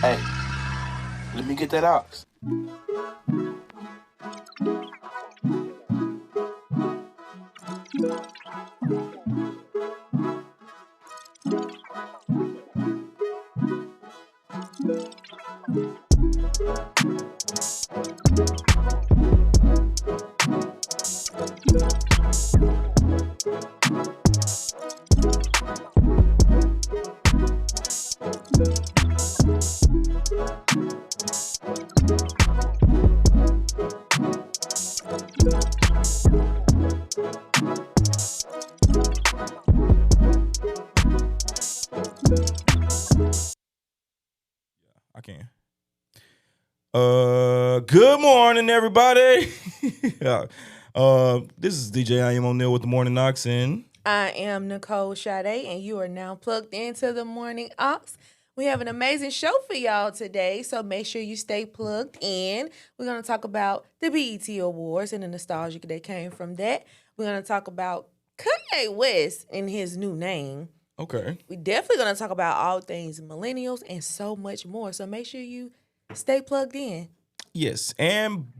Hey, let me get that ox. I can. Good morning, everybody. This is DJ I am O'Neal with the Morning Aux, and I am Nicole Sade, and you are now plugged into the Morning Aux. We have an amazing show for y'all today, so make sure you stay plugged in. We're going to talk about the BET Awards and the nostalgia that came from that. We're going to talk about Kanye West and his new name. okay. We're definitely going to talk about all things millennials and so much more, so make sure you stay plugged in. Yes,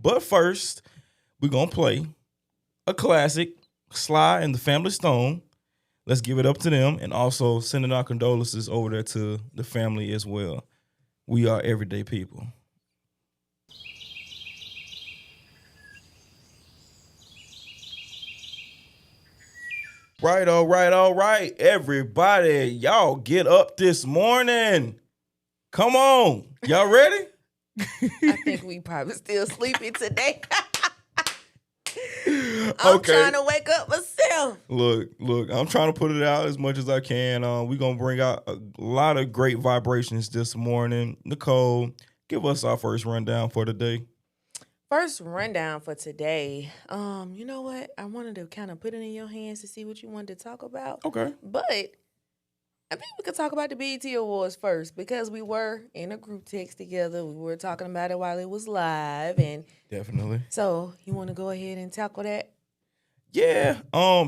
but first, we're going to play a classic, Sly and the Family Stone. Let's give it up to them, and also sending our condolences over there to the family as well. We are everyday people. All right. Everybody, y'all get up this morning. Come on. Y'all ready? I think we probably still sleepy today. I'm trying to wake up myself. Look, I'm trying to put it out as much as I can. We're going to bring out a lot of great vibrations this morning. Nicole, give us our first rundown for the day. First rundown for today. You know what? I wanted to kind of put it in your hands to see what you wanted to talk about. Okay. But I think we could talk about the BET Awards first because we were in a group text together. We were talking about it while it was live, and Definitely. so you want to go ahead and tackle that? Yeah.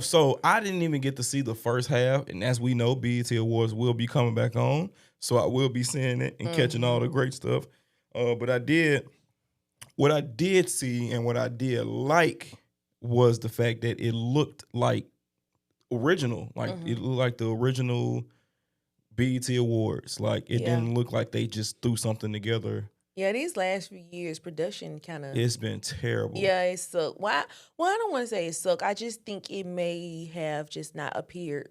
So I didn't even get to see the first half, and as we know, BET Awards will be coming back on, so I will be seeing it and catching all the great stuff. But what I did see and what I did like was the fact that it looked like original, like it looked like the original BET Awards. Like it didn't look like they just threw something together. Yeah, these last few years, production kind of... It's been terrible. Yeah, it sucked. Well, I don't want to say it sucked. I just think it may have just not appeal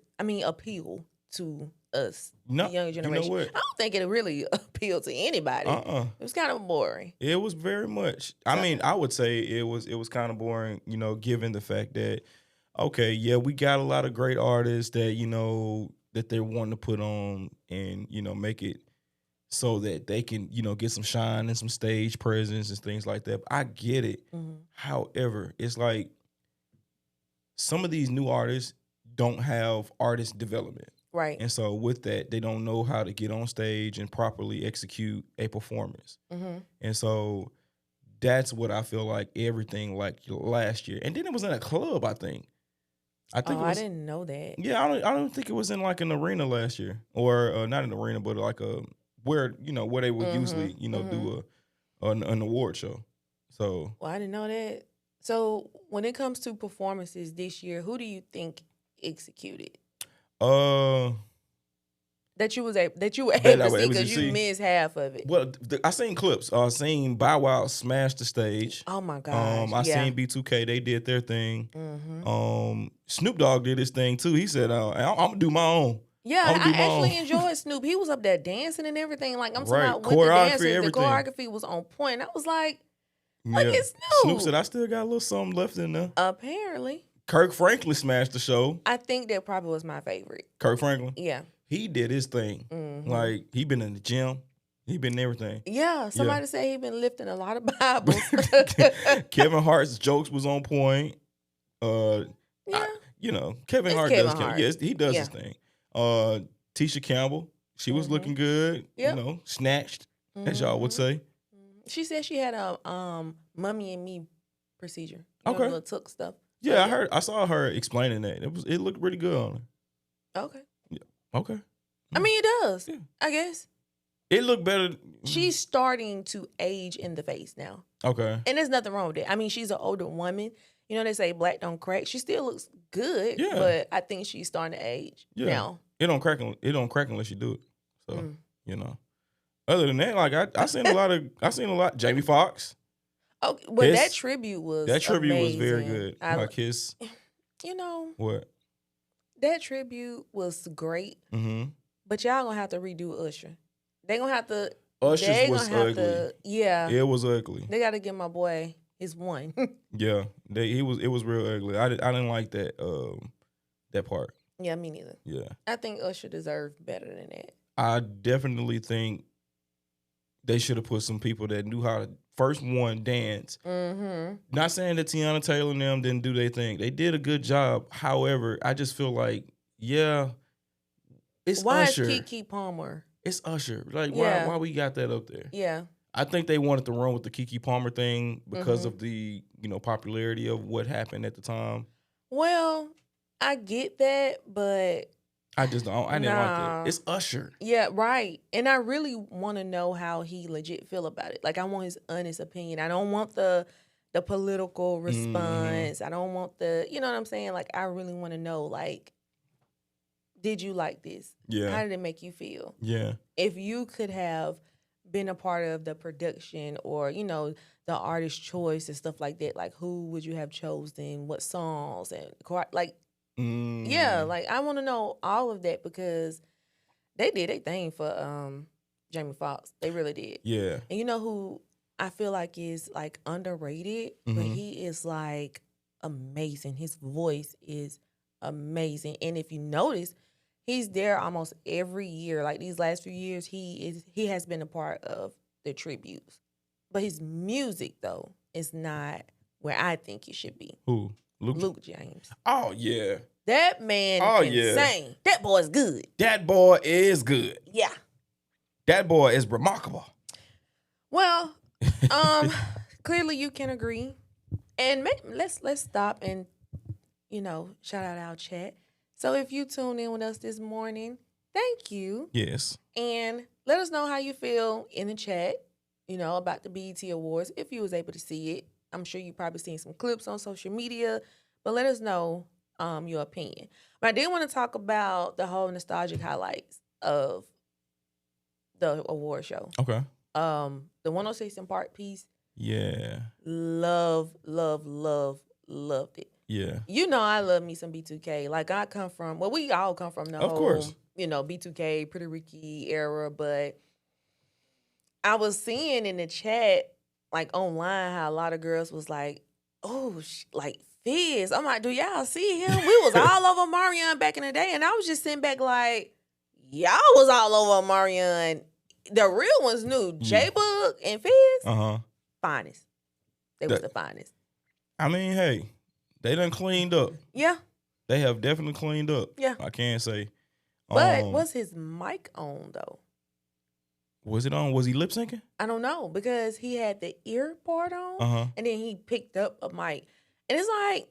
to us, the younger generation. You know what? I don't think it really appealed to anybody. It was kind of boring. It was very much. I mean, I would say it was kind of boring, given the fact that, okay, yeah, we got a lot of great artists that, that they're wanting to put on and, make it so that they can, get some shine and some stage presence and things like that. But I get it. However, it's like some of these new artists don't have artist development. Right. And so with that, they don't know how to get on stage and properly execute a performance. And so that's what I feel like everything like last year. And then it was in a club, I think. I didn't know that. Yeah, I don't think it was in like an arena last year. Or not an arena, but like where they would usually, do an award show. So well, I didn't know that. So when it comes to performances this year, who do you think executed? That you were able to see because you missed half of it. Well, I seen clips. I seen Bow Wow smash the stage. Oh my gosh! I seen B2K. They did their thing. Snoop Dogg did his thing too. He said, "I'm gonna do my own." Yeah, I actually enjoyed Snoop. He was up there dancing and everything. Like I'm talking about with the dancers, the choreography was on point. I was like, "Look at Snoop." Snoop said, "I still got a little something left in there." Apparently. Kirk Franklin smashed the show. I think that probably was my favorite. Kirk Franklin? Yeah. He did his thing. Like, he been in the gym. He been in everything. Yeah, somebody said he been lifting a lot of Bibles. Kevin Hart's jokes was on point. Kevin Hart does. Yes, he does his thing. Tisha Campbell, she was looking good. Yep. Snatched, as y'all would say. She said she had a mummy and me procedure. Okay. Little took stuff. Yeah, I saw her explaining that. It looked pretty good on her. Okay. Yeah. Okay. I mean, it does. Yeah. I guess. It looked better. She's starting to age in the face now. Okay. And there's nothing wrong with it. I mean, she's an older woman. You know, they say black don't crack. She still looks good, Yeah. but I think she's starting to age now. It don't crack. It don't crack unless you do it. So you know. Other than that, like I seen a lot. Jamie Foxx. Okay, well, that tribute was amazing. very good. Like his. You know what? That tribute was great. Mm-hmm. But y'all gonna have to redo Usher. They gonna have to. Usher's was ugly. Yeah. It was ugly. They got to give my boy his one. Yeah, it was real ugly. I didn't like that part. Yeah, me neither. Yeah, I think Usher deserved better than that. I definitely think they should have put some people that knew how to first one dance. Mm-hmm. Not saying that Tiana Taylor and them didn't do their thing. They did a good job. However, I just feel like, it's why Usher. Why is Keke Palmer? It's Usher. Like, why we got that up there? Yeah. I think they wanted to run with the Keke Palmer thing because of the, popularity of what happened at the time. Well, I get that, but I just don't. I didn't like that. It's Usher. Yeah, right. And I really want to know how he legit feel about it. Like, I want his honest opinion. I don't want the political response. I don't want you know what I'm saying? Like, I really want to know, like, did you like this? Yeah. How did it make you feel? Yeah. If you could have been a part of the production or, the artist choice and stuff like that, like, who would you have chosen? What songs? And, like, yeah, like, I want to know all of that because they did their thing for Jamie Foxx. They really did. Yeah. And you know who I feel like is, like, underrated? But he is, like, amazing. His voice is amazing. And if you notice, he's there almost every year. Like, these last few years, he has been a part of the tributes. But his music, though, is not where I think it should be. Who? Luke James. Oh, yeah. That man can sing. That boy's good. That boy is good. Yeah. That boy is remarkable. Well, clearly you can agree. And let's stop and, shout out our chat. So if you tuned in with us this morning, thank you. Yes. And let us know how you feel in the chat, about the BET Awards, if you was able to see it. I'm sure you probably seen some clips on social media, but let us know your opinion. But I did want to talk about the whole nostalgic highlights of the award show. Okay. The 106 in Park piece. Yeah. Loved it. Yeah. I love me some B2K. Like, we all come from the whole, B2K, Pretty Ricky era, but I was seeing in the chat, like, online, how a lot of girls was like, oh, like, Fizz. I'm like, do y'all see him? We was all over Marion back in the day, and I was just sitting back like, y'all was all over Marion. The real ones knew. J-Book and Fizz, finest. They was the finest. I mean, hey, they done cleaned up. Yeah. They have definitely cleaned up. Yeah. I can't say. But was his mic on, though? Was it on? Was he lip syncing? I don't know, because he had the ear part on, and then he picked up a mic. And it's like,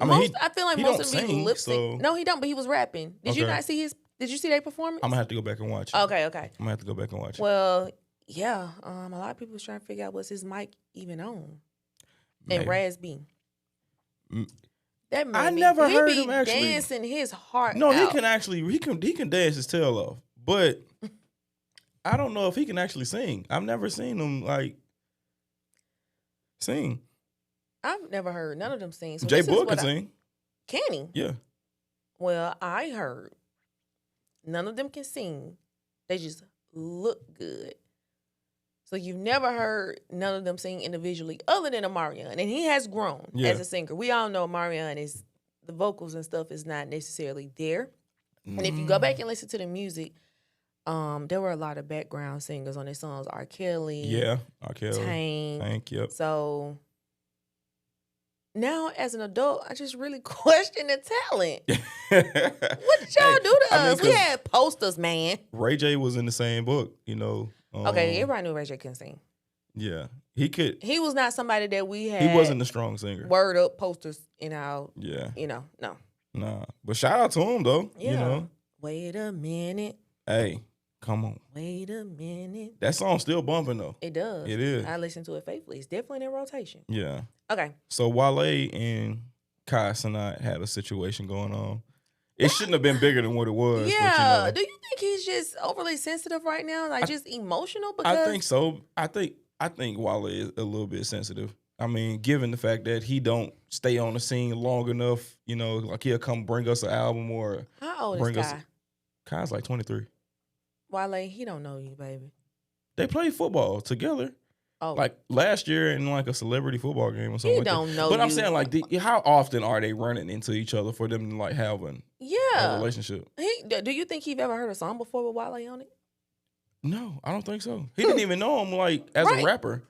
I feel like most of them be lip sync. No, he don't, but he was rapping. Did you not see did you see their performance? I'm going to have to go back and watch it. Okay. I'm going to have to go back and watch it. Well, yeah, a lot of people was trying to figure out, was his mic even on? Maybe. And Raz B. That I never heard him actually dancing his heart No, out. he can actually, he can dance his tail off. But I don't know if he can actually sing. I've never seen him, like, sing. I've never heard none of them sing. So J-Book can sing. Can he? Yeah. Well, I heard none of them can sing. They just look good. So you've never heard none of them sing individually other than Omarion. And he has grown as a singer. We all know Omarion is, the vocals and stuff is not necessarily there. And if you go back and listen to the music, there were a lot of background singers on his songs. R. Kelly. Yeah, R. Kelly. Tank. Yep. So now, as an adult, I just really question the talent. What did y'all do to us? We had posters, man. Ray J was in the same book, Okay, everybody knew Ray J couldn't sing. Yeah, he could. He was not somebody that we had. He wasn't a strong singer. Word up posters in our. Yeah. No. Nah, but shout out to him though. Yeah. Wait a minute. Hey, Come on. Wait a minute. That song's still bumping though. It does. It is. I listen to it faithfully. It's definitely in rotation. Yeah. Okay. So Wale and Kai Cenat had a situation going on. It shouldn't have been bigger than what it was. Yeah. But, Do you think he's just overly sensitive right now? Like just emotional? Because I think so. I think Wale is a little bit sensitive. I mean, given the fact that he don't stay on the scene long enough, like he'll come bring us an album or how old bring is us. Kai? Kai's like 23. Wale, he don't know you, baby. They play football together. Oh, Like last year in like a celebrity football game or something. he like don't that. know But I'm you. saying like, how often are they running into each other for them to like have a relationship? Do you think you've ever heard a song before with Wale on it? No, I don't think so. He didn't even know him like as a rapper.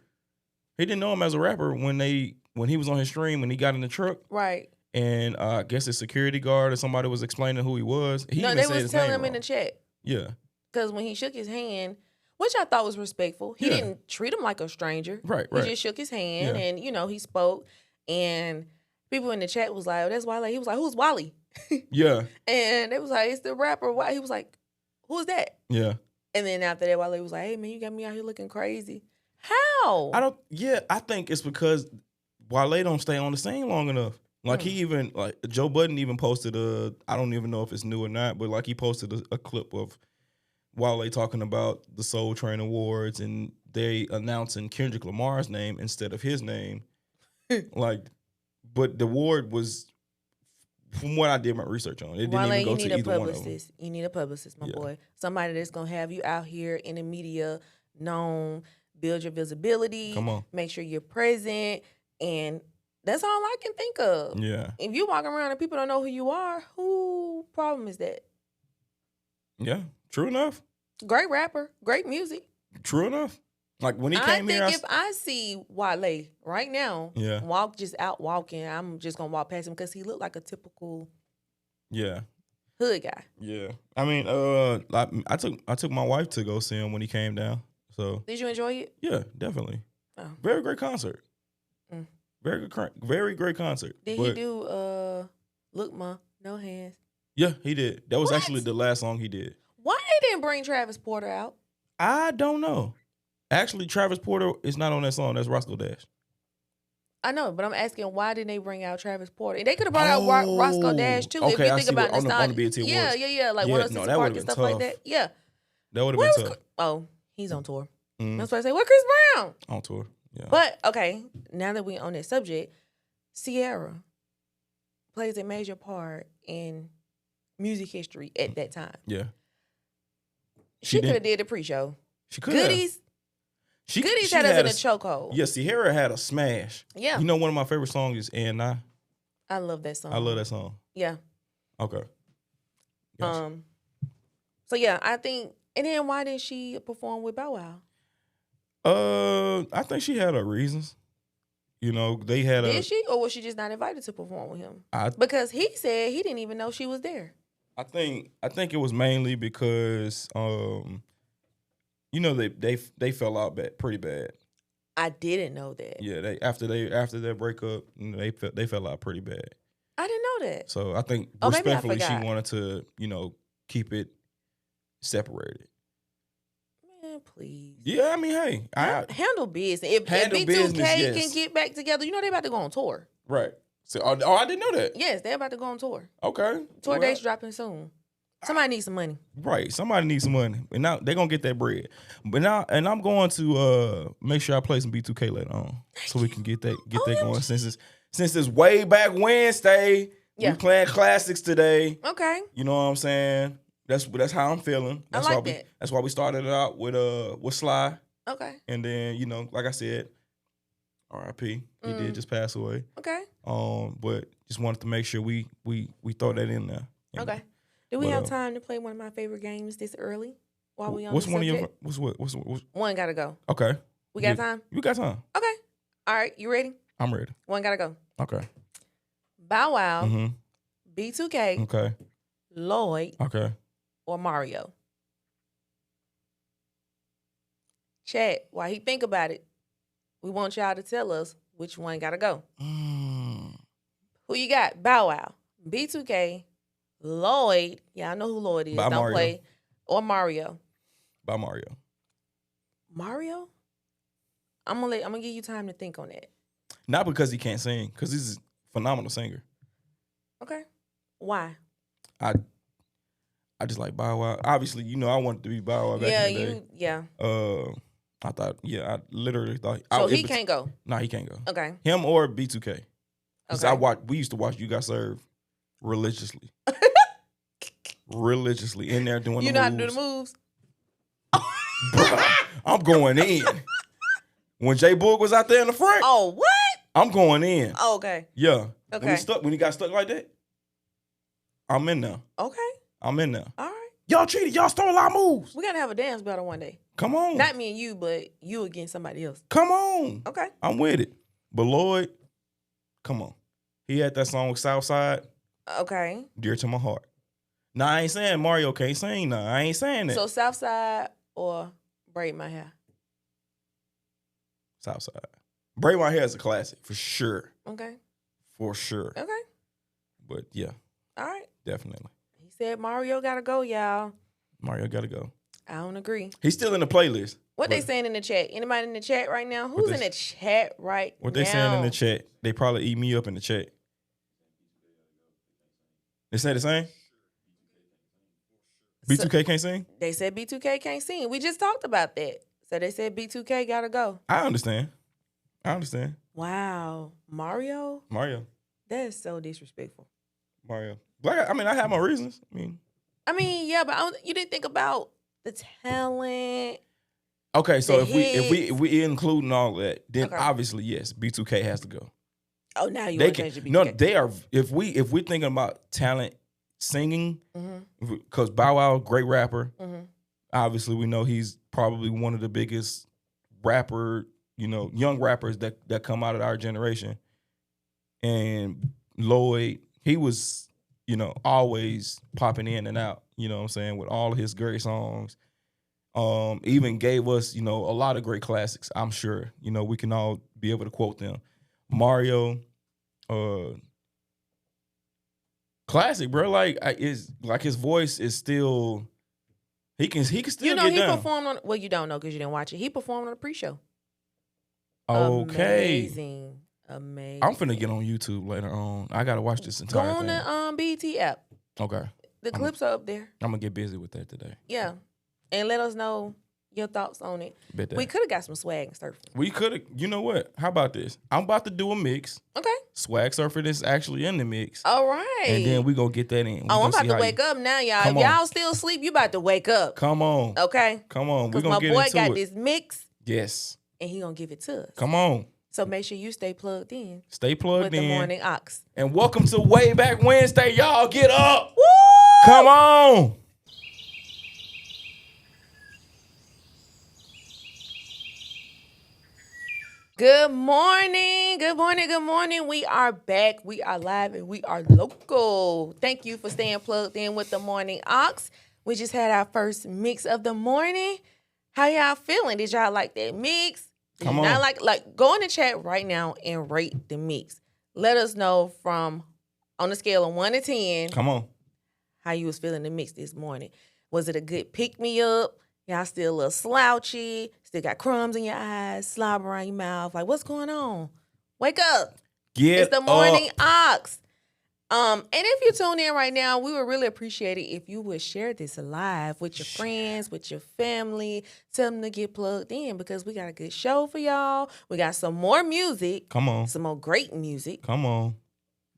He didn't know him as a rapper when he was on his stream when he got in the truck. Right. And I guess his security guard or somebody was explaining who he was. He even they said was his telling name him in the wrong. chat. Yeah. Because when he shook his hand, which I thought was respectful, he didn't treat him like a stranger. Right. He just shook his hand and, he spoke. And people in the chat was like, oh, that's Wale. He was like, who's Wale? Yeah. And it was like, it's the rapper. He was like, who's that? Yeah. And then after that, Wale was like, hey, man, you got me out here looking crazy. How? I think it's because Wale don't stay on the scene long enough. Like he even, like Joe Budden even posted I don't even know if it's new or not, but like he posted a clip of Wale talking about the Soul Train Awards and they announcing Kendrick Lamar's name instead of his name. But the award was, from what I did my research on, it didn't Wale, even go you to need a either one of them. publicist. You need a publicist, my boy. Somebody that's going to have you out here in the media, known, build your visibility. Come on. Make sure you're present. And that's all I can think of. Yeah. If you walk around and people don't know who you are, who problem is that? Yeah. True enough. Great rapper, great music. True enough. Like when he came here, if I see Wale right now, Yeah. out walking, I'm just gonna walk past him because he looked like a typical hood guy. Yeah. I mean, I took my wife to go see him when he came down. So Did you enjoy it? yeah, definitely. Oh. Very great concert. Mm. Very great concert. Did he do Look Ma, No Hands? Yeah, he did. That was What? actually the last song he did. Why they didn't bring Travis Porter out? I don't know. Actually, Travis Porter is not on that song. That's Roscoe Dash. I know, but I'm asking why didn't they bring out Travis Porter? They could have brought out Roscoe Dash too. If Okay, you I think see about on the nostalgia. BET Awards. Yeah. Like Yeah, 106 no, that Park would've and been stuff like tough. that. Yeah. That would have Where been was tough. Oh, he's on tour. Mm, That's why I say, where Chris Brown? on tour. Yeah. But okay, now that we're on that subject, Ciara plays a major part in music history at that time. Yeah. She could have did a pre-show. She could have. Goodies She had us in a chokehold. Yeah, Ciara had a smash. Yeah. You know, one of my favorite songs is And I. I love that song. I love that song. Yeah. Okay. Gotcha. So yeah, I think. And then why didn't she perform with Bow Wow? I think she had her reasons. You know, they had Did she, or was she just not invited to perform with him? I Because he said he didn't even know she was there. think it was mainly because you know, they fell out pretty bad. I didn't know that. Yeah, they after their breakup, you know, they fell out pretty bad. I didn't know that. So I think Oh, maybe I respectfully she forgot. wanted to, you know, keep it separated. Man, please. Yeah, I mean, hey, Handle business. If Handle B2K business, yes. can get back together, you know they about to go on tour. right. So I didn't know that. Yes, they're about to go on tour. Okay. Tour Well, dates dropping soon. Somebody needs some money. Right. Somebody needs some money. And now they're gonna get that bread. But now I'm going to make sure I play some B2K later on. So we can get that going. Since it's way back Wednesday. Yeah. We playing classics today. Okay. You know what I'm saying? That's how I'm feeling. I like that. That's why we started it out with Sly. Okay. And then, you know, like I said, R.I.P. He did just pass away. Okay. But just wanted to make sure we throw that in there. You know? Okay. Do we have time to play one of my favorite games this early? While we on What's the one subject? of your what's One gotta go. okay. We got time? You got time. Okay. All right. You ready? I'm ready. One gotta go. Okay. Bow Wow, Mm-hmm. B2K, Okay. Lloyd, Okay. or Mario? Chat, while he think about it, we want y'all to tell us which one gotta go. Who you got? Bow Wow, B2K, Lloyd. Yeah, I know who Lloyd is. By Don't Mario. play. Or Mario. by Mario. Mario? I'm gonna give you time to think on that. Not because he can't sing, because he's a phenomenal singer. Okay. Why? I just like Bow Wow. Obviously, I wanted to be Bow Wow back in the day. Yeah. I thought, I literally thought. So he can't go? No, he can't go. Okay. Him or B2K. Because Okay. we used to watch You Got Served religiously. Religiously in there doing the moves. You know how to do the moves? Bruh, I'm going in. When J Boog was out there in the front, Oh, what? I'm going in. Oh, okay. Yeah. Okay. When he got stuck like that, I'm in there. Okay. I'm in there. All right. Y'all cheated. Y'all stole our moves. We gotta have a dance battle one day. Come on. Not me and you, but you against somebody else. Come on. Okay. I'm with it. But Lloyd, come on. He had that song Southside, Okay. dear to my heart. Now, I ain't saying Mario can't sing. Nah, I ain't saying that. So Southside or Braid My Hair? Southside. Braid My Hair is a classic, for sure. Okay. For sure. Okay. But yeah, All right. definitely. He said Mario gotta go, y'all. Mario got to go. I don't agree. He's still in the playlist. What they saying in the chat? Anybody in the chat right now? Who's in the chat right now? What they saying in the chat? They probably eat me up in the chat. They say the same? B2K can't sing? They said B2K can't sing. We just talked about that. So they said B2K gotta go. I understand. Wow. Mario? Mario. That is so disrespectful. Mario. Like, I have my reasons. Yeah, but you didn't think about the talent. Okay, so The if we including all that, then Okay. obviously yes, B2K has to go. Oh, now you They want to can change the no, B2K. they are. If we're thinking about talent singing, Mm-hmm. because Bow Wow, great rapper. Mm-hmm. Obviously, we know he's probably one of the biggest young rappers that come out of our generation. And Lloyd, he was, always popping in and out. You know what I'm saying, with all of his great songs. Even gave us, a lot of great classics. I'm sure, we can all be able to quote them. Mario, classic, bro. His voice is still. He can still get he down. performed on. Well, you don't know because you didn't watch it. He performed on the pre-show. Okay, Amazing. I'm finna get on YouTube later on. I gotta watch this Go entire on thing. the BET app. Okay, The clips are up there. I'm gonna get busy with that today. Yeah, and let us know your thoughts on it. Bet that. We could have got some swag and surfing. We could have. You know what? How about this? I'm about to do a mix. Okay. Swag Surfer is actually in the mix. All right. And then we gonna get that in. I'm about to wake up now, y'all. Come If on. y'all still sleep, you about to wake up. Come on. Okay. Come on. We Because gonna my get boy into got it. this mix, Yes. and he gonna give it to us. Come on. So make sure you stay plugged in Stay plugged with in. the Morning Aux. And welcome to Way Back Wednesday, y'all. Get up. Woo! Come on. Good morning. Good morning. Good morning. We are back. We are live and we are local. Thank you for staying plugged in with the Morning Aux. We just had our first mix of the morning. How y'all feeling? Did y'all like that mix? Did Come you on. not like go in the chat right now and rate the mix. Let us know from on a scale of 1 to 10 Come on. how you was feeling the mix this morning. Was it a good pick-me-up? Y'all still a little slouchy? Still got crumbs in your eyes, slobber around your mouth? Like, what's going on? Wake up. Get It's the Morning up. Aux. And if you tune in right now, we would really appreciate it if you would share this live with your friends, with your family. Tell them to get plugged in because we got a good show for y'all. We got some more music. Come on. Some more great music. Come on.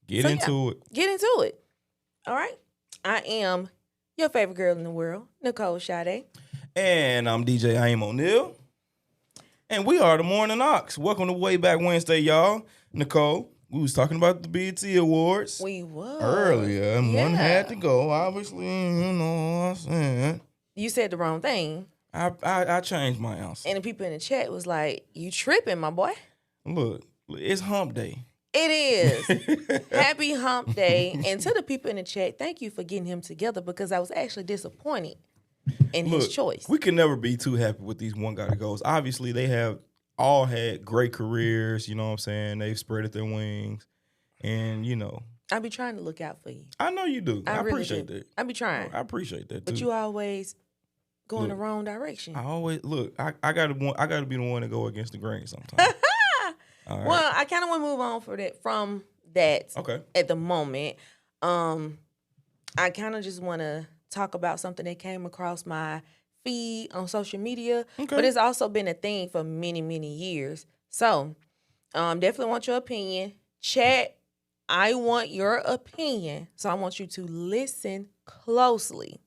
Get into it. Get into it. All right. I am your favorite girl in the world, Nicole Sade. And I'm DJ Aim O'Neal. And we are the Morning Aux. Welcome to Way Back Wednesday, y'all. Nicole, we was talking about the BET Awards We was. earlier. And one Yeah. had to go. Obviously, I said. You said the wrong thing. I changed my answer. And the people in the chat was like, you tripping, my boy. Look, it's hump day. It is. Happy hump day. And to the people in the chat, thank you for getting him together because I was actually disappointed in his choice. We can never be too happy with these one guy that goes. Obviously, they have all had great careers, you know what I'm saying? They've spread their wings. And, I be trying to look out for you. I know you do. I really appreciate do. that. I be trying. I appreciate that, too. But you always going the wrong direction. I always look. I gotta be the one to go against the grain sometimes. All right. Well, I kind of want to move on from that. Okay. At the moment, I kind of just want to talk about something that came across my feed on social media, but it's also been a thing for many, many years. So, definitely want your opinion. Chat, I want your opinion. So I want you to listen closely,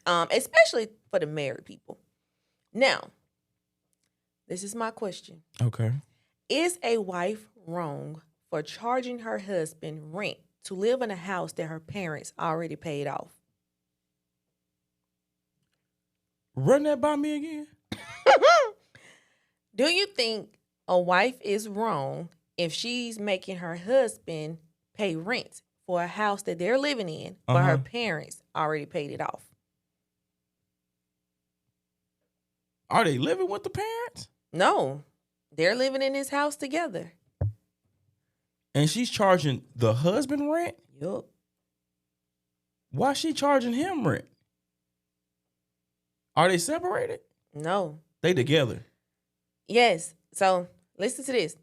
especially for the married people. Now, this is my question. Okay. Is a wife wrong for charging her husband rent to live in a house that her parents already paid off? Run that by me again. Do you think a wife is wrong if she's making her husband pay rent for a house that they're living in, but her parents already paid it off? Are they living with the parents? No, they're living in this house together. And she's charging the husband rent? Yup. Why is she charging him rent? Are they separated? No. They together. Yes. So listen to this.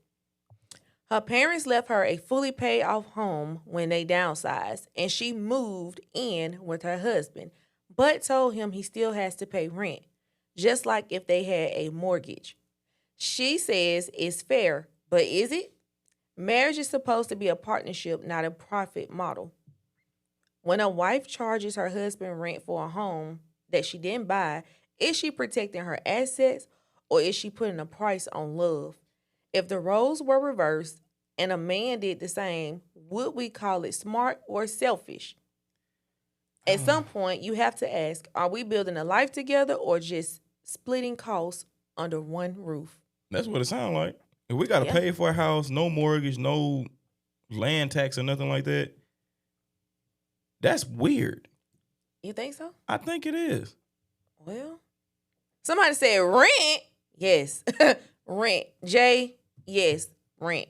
Her parents left her a fully paid off home when they downsized, and she moved in with her husband, but told him he still has to pay rent, just like if they had a mortgage. She says it's fair, but is it? Marriage is supposed to be a partnership, not a profit model. When a wife charges her husband rent for a home that she didn't buy, is she protecting her assets or is she putting a price on love? If the roles were reversed and a man did the same, would we call it smart or selfish? At some point, you have to ask, are we building a life together or just splitting costs under one roof? That's what it sounds like. If we got to pay for a house, no mortgage, no land tax or nothing like that, that's weird. You think so? I think it is. Well, somebody said rent. Yes. Rent. Jay, yes. Rent.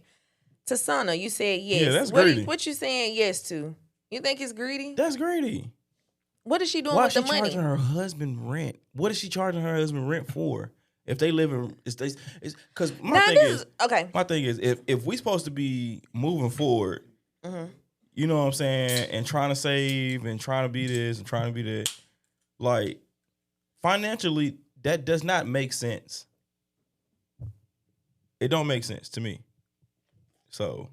Tasana, you said yes. Yeah, that's greedy. What you saying yes to? You think it's greedy? That's greedy. What is she doing Why with is the she money? charging her husband rent? What is she charging her husband rent for? If they live in, because my thing is, if we supposed to be moving forward, you know what I'm saying, and trying to save and trying to be this and trying to be that, like financially, that does not make sense. It don't make sense to me. So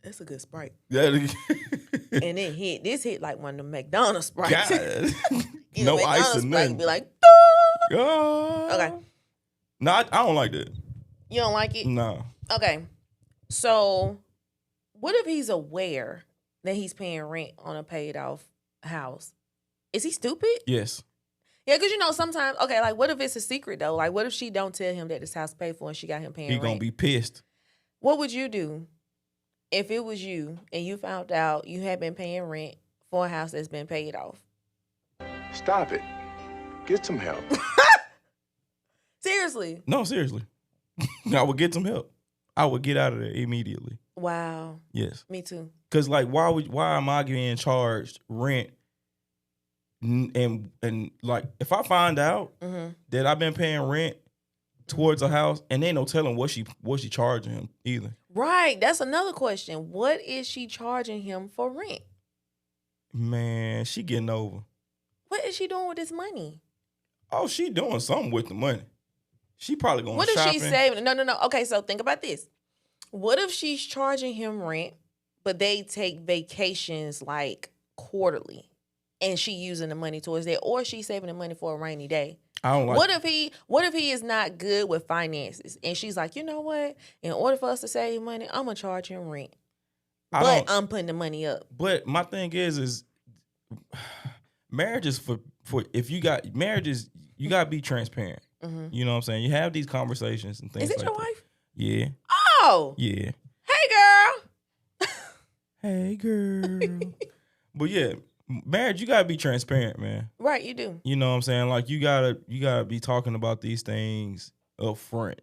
that's a good Sprite. that, And it hit. This hit like one of the McDonald's Sprites. God, You no know, ice McDonald's or Sprite nothing. be like, Okay. No, I don't like that. you don't like it? No. Okay. So, what if he's aware that he's paying rent on a paid off house? Is he stupid? Yes. Yeah, because you know sometimes, okay, like what if it's a secret though? Like what if she don't tell him that this house paid for and she got him paying He rent? gonna be pissed. What would you do if it was you and you found out you had been paying rent for a house that's been paid off? Stop it. Get some help. Seriously. No, seriously. I would get some help. I would get out of there immediately. Wow. Yes. Me too. Cause like why am I getting charged rent? And like if I find out that I've been paying rent towards a house and ain't no telling what she charging him either. Right. That's another question. What is she charging him for rent? Man, she getting over. What is she doing with this money? Oh, she doing something with the money. She probably going What if shopping. she's saving? No. Okay, so think about this. What if she's charging him rent, but they take vacations like quarterly and she using the money towards that, or she's saving the money for a rainy day? I don't like What if he is not good with finances and she's like, you know what? In order for us to save money, I'm gonna charge him rent. But I'm putting the money up. But my thing is marriage is for if you got marriages, you gotta be transparent. You know what I'm saying? You have these conversations and things. Is it like your that. wife? Yeah. Oh. Yeah. Hey girl. Hey girl. But yeah, marriage, you gotta be transparent, man. Right, you do. You know what I'm saying? Like you gotta be talking about these things up front.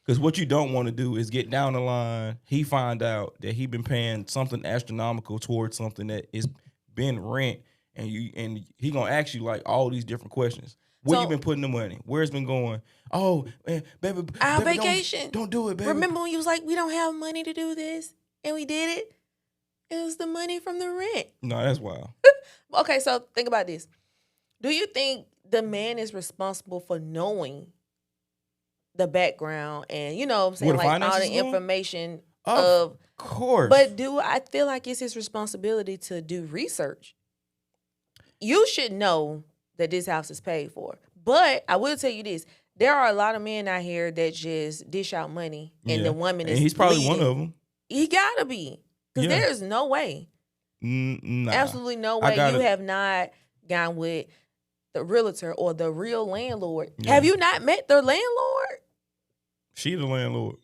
Because what you don't want to do is get down the line, he find out that he been paying something astronomical towards something that is been rent, and he gonna ask you like all these different questions. Where you been putting the money? Where it's been going? Oh, man, baby, our baby, vacation. Don't do it, baby. Remember when you was like, we don't have money to do this, and we did it? It was the money from the rent. No, that's wild. Okay, so think about this. Do you think the man is responsible for knowing the background and, you know what I'm saying, like all the information of course. But I feel like it's his responsibility to do research? You should know that this house is paid for. But I will tell you this. There are a lot of men out here that just dish out money and the woman is he's probably leading. one of them. He gotta be. Because there's no way. Nah. Absolutely no way you have not gone with the realtor or the real landlord. Yeah. Have you not met the landlord? She the landlord.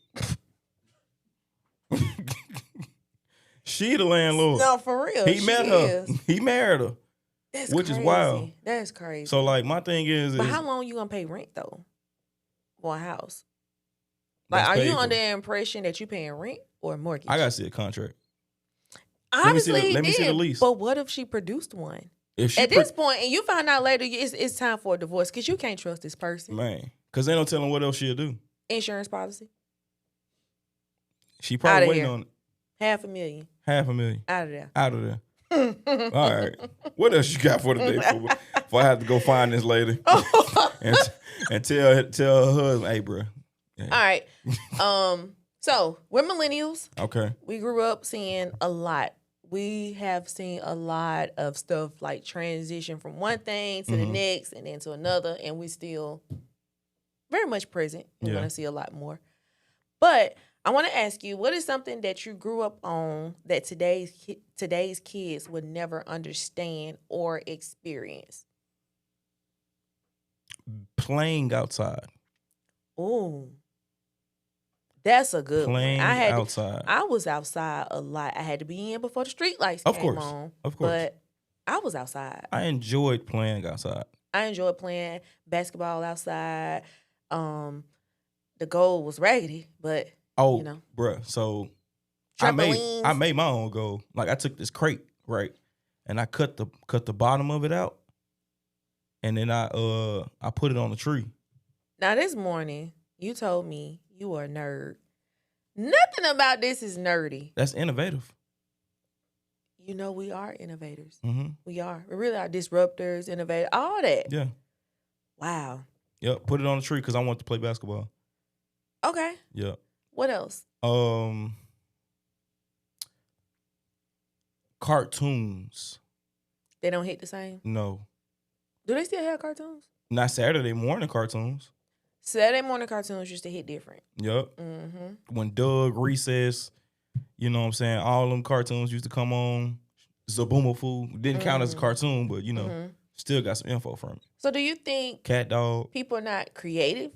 She the landlord. No, for real. He met her. He married her. That's which crazy. Is wild. That's crazy. So like my thing is, but how long you gonna pay rent though for a house? Like, are you under the impression that you paying rent or mortgage? I gotta see a contract. Obviously, let me see the lease. But what if she produced one? At this point, and you find out later, it's time for a divorce because you can't trust this person, man. Because they don't tell him what else she'll do. Insurance policy. She probably waiting on it. $500,000. $500,000. Out of there. Out of there. All right. What else you got for today? Before I have to go find this lady and tell her husband, hey, bro. Yeah. All right. So we're millennials. Okay. We grew up seeing a lot. We have seen a lot of stuff like transition from one thing to the next and then to another, and we still very much present. We're going to see a lot more. But I want to ask you, what is something that you grew up on that today's kids would never understand or experience? Playing outside. Ooh. That's a good Playing one. outside. I was outside a lot. I had to be in before the street lights came on. Of course. But I was outside. I enjoyed playing outside. I enjoyed playing basketball outside. The goal was raggedy, but you know. Bruh. So I trampolines. made my own goal. Like I took this crate, right? And I cut the bottom of it out. And then I put it on the tree. Now this morning, you told me you are a nerd. Nothing about this is nerdy. That's innovative. You know, we are innovators. Mm-hmm. We are. We really are disruptors, innovators, all that. Yeah. Wow. Yep. Put it on the tree because I want to play basketball. Okay. Yep. What else? Cartoons. They don't hit the same? No. Do they still have cartoons? Not Saturday morning cartoons. Saturday morning cartoons used to hit different. Yep. Mm-hmm. When Doug, Recess, you know what I'm saying, all them cartoons used to come on. Zaboomafoo didn't count as a cartoon, but, you know, still got some info from it. So do you think Cat Dog people are not creative?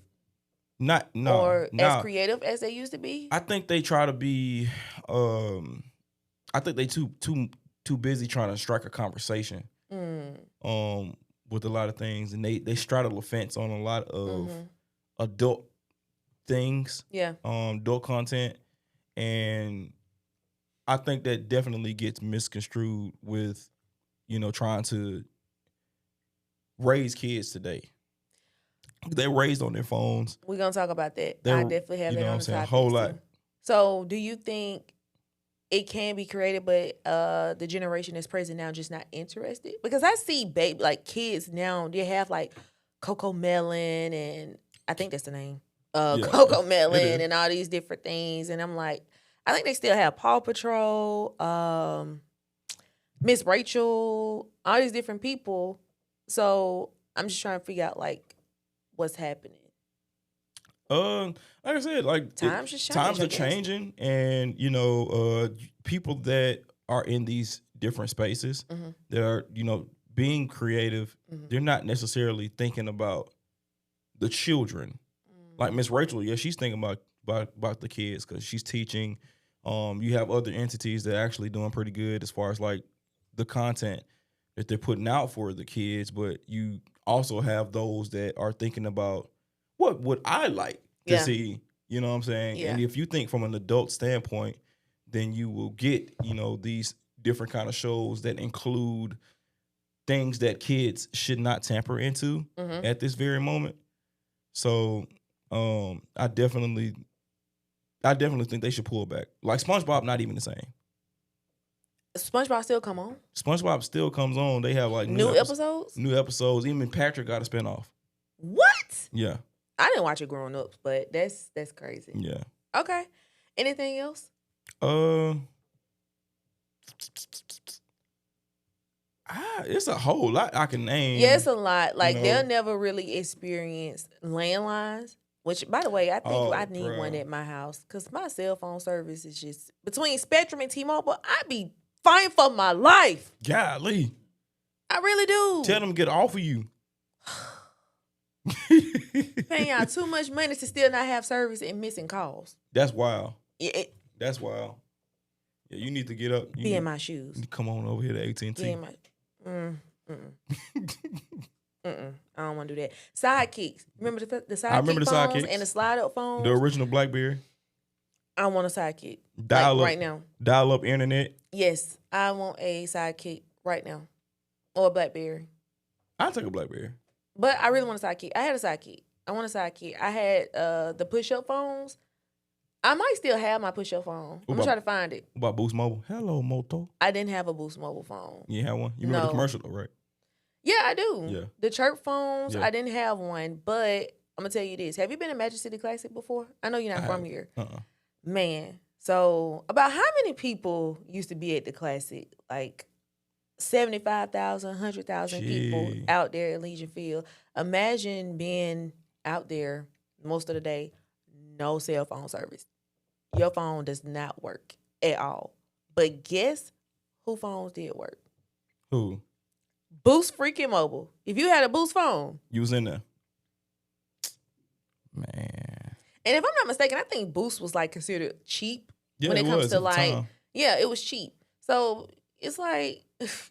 Or as creative as they used to be? I think they try to be, I think they too busy trying to strike a conversation with a lot of things. And they straddle the fence on a lot of adult things, adult content, and I think that definitely gets misconstrued with, you know, trying to raise kids today. They're raised on their phones. We're gonna talk about that. I definitely have that on the topic. Whole lot. So, do you think it can be created, but the generation that's present now just not interested? Because I see kids now, they have like Coco Melon, and I think that's the name. Coco Melon and all these different things. And I'm like, I think they still have Paw Patrol, Miss Rachel, all these different people. So I'm just trying to figure out like what's happening. Like I said, like times are changing, and you know, people that are in these different spaces that are, you know, being creative, they're not necessarily thinking about the children. Like Miss Rachel, she's thinking about the kids because she's teaching. You have other entities that are actually doing pretty good as far as like the content that they're putting out for the kids, but you also have those that are thinking about what would I like to see, you know what I'm saying? Yeah. And if you think from an adult standpoint, then you will get, you know, these different kind of shows that include things that kids should not tamper into at this very moment. So I definitely think they should pull back. Like SpongeBob, not even the same. SpongeBob still come on. SpongeBob still comes on. They have like New episodes. New episodes. Even Patrick got a spinoff. What? Yeah. I didn't watch it growing up, but that's crazy. Yeah. Okay. Anything else? It's a whole lot I can name. Yeah, it's a lot. Like, you know. they'll never really experience landlines, which, by the way, I think I need bruh. one at my house because my cell phone service is just, between Spectrum and T-Mobile, I be fighting for my life. Golly. I really do. Tell them to get off of you. Paying y'all too much money to still not have service and missing calls. That's wild. Yeah, That's wild. Yeah, you need to get up. be in my shoes. Come on over here to AT&T. Be in my... I don't want to do that. Sidekicks. Remember the sidekick I remember the phones sidekicks. and the slide-up phones? The original BlackBerry. I want a sidekick. Dial like up right now. Dial up internet. Yes, I want a sidekick right now. Or a BlackBerry. I'll take a BlackBerry. But I really want a sidekick. I had a sidekick. I want a sidekick. I had the push-up phones. I might still have my push-up phone. I'm gonna try to find it. What about Boost Mobile? Hello, Moto. I didn't have a Boost Mobile phone. You have one? You remember the commercial though, right? Yeah, I do. Yeah. The chirp phones, Yeah. I didn't have one. But I'm gonna tell you this. Have you been to Magic City Classic before? I know you're not from here. Man. So about how many people used to be at the Classic? Like 75,000, 100,000 people Gee. out there at Legion Field. Imagine being out there most of the day, no cell phone service. Your phone does not work at all. But guess who phones did work? Who? Boost freaking Mobile. If you had a Boost phone. You was in there. Man. And if I'm not mistaken, I think Boost was like considered cheap when it it comes was to at the like, time. yeah, it was cheap. So it's like,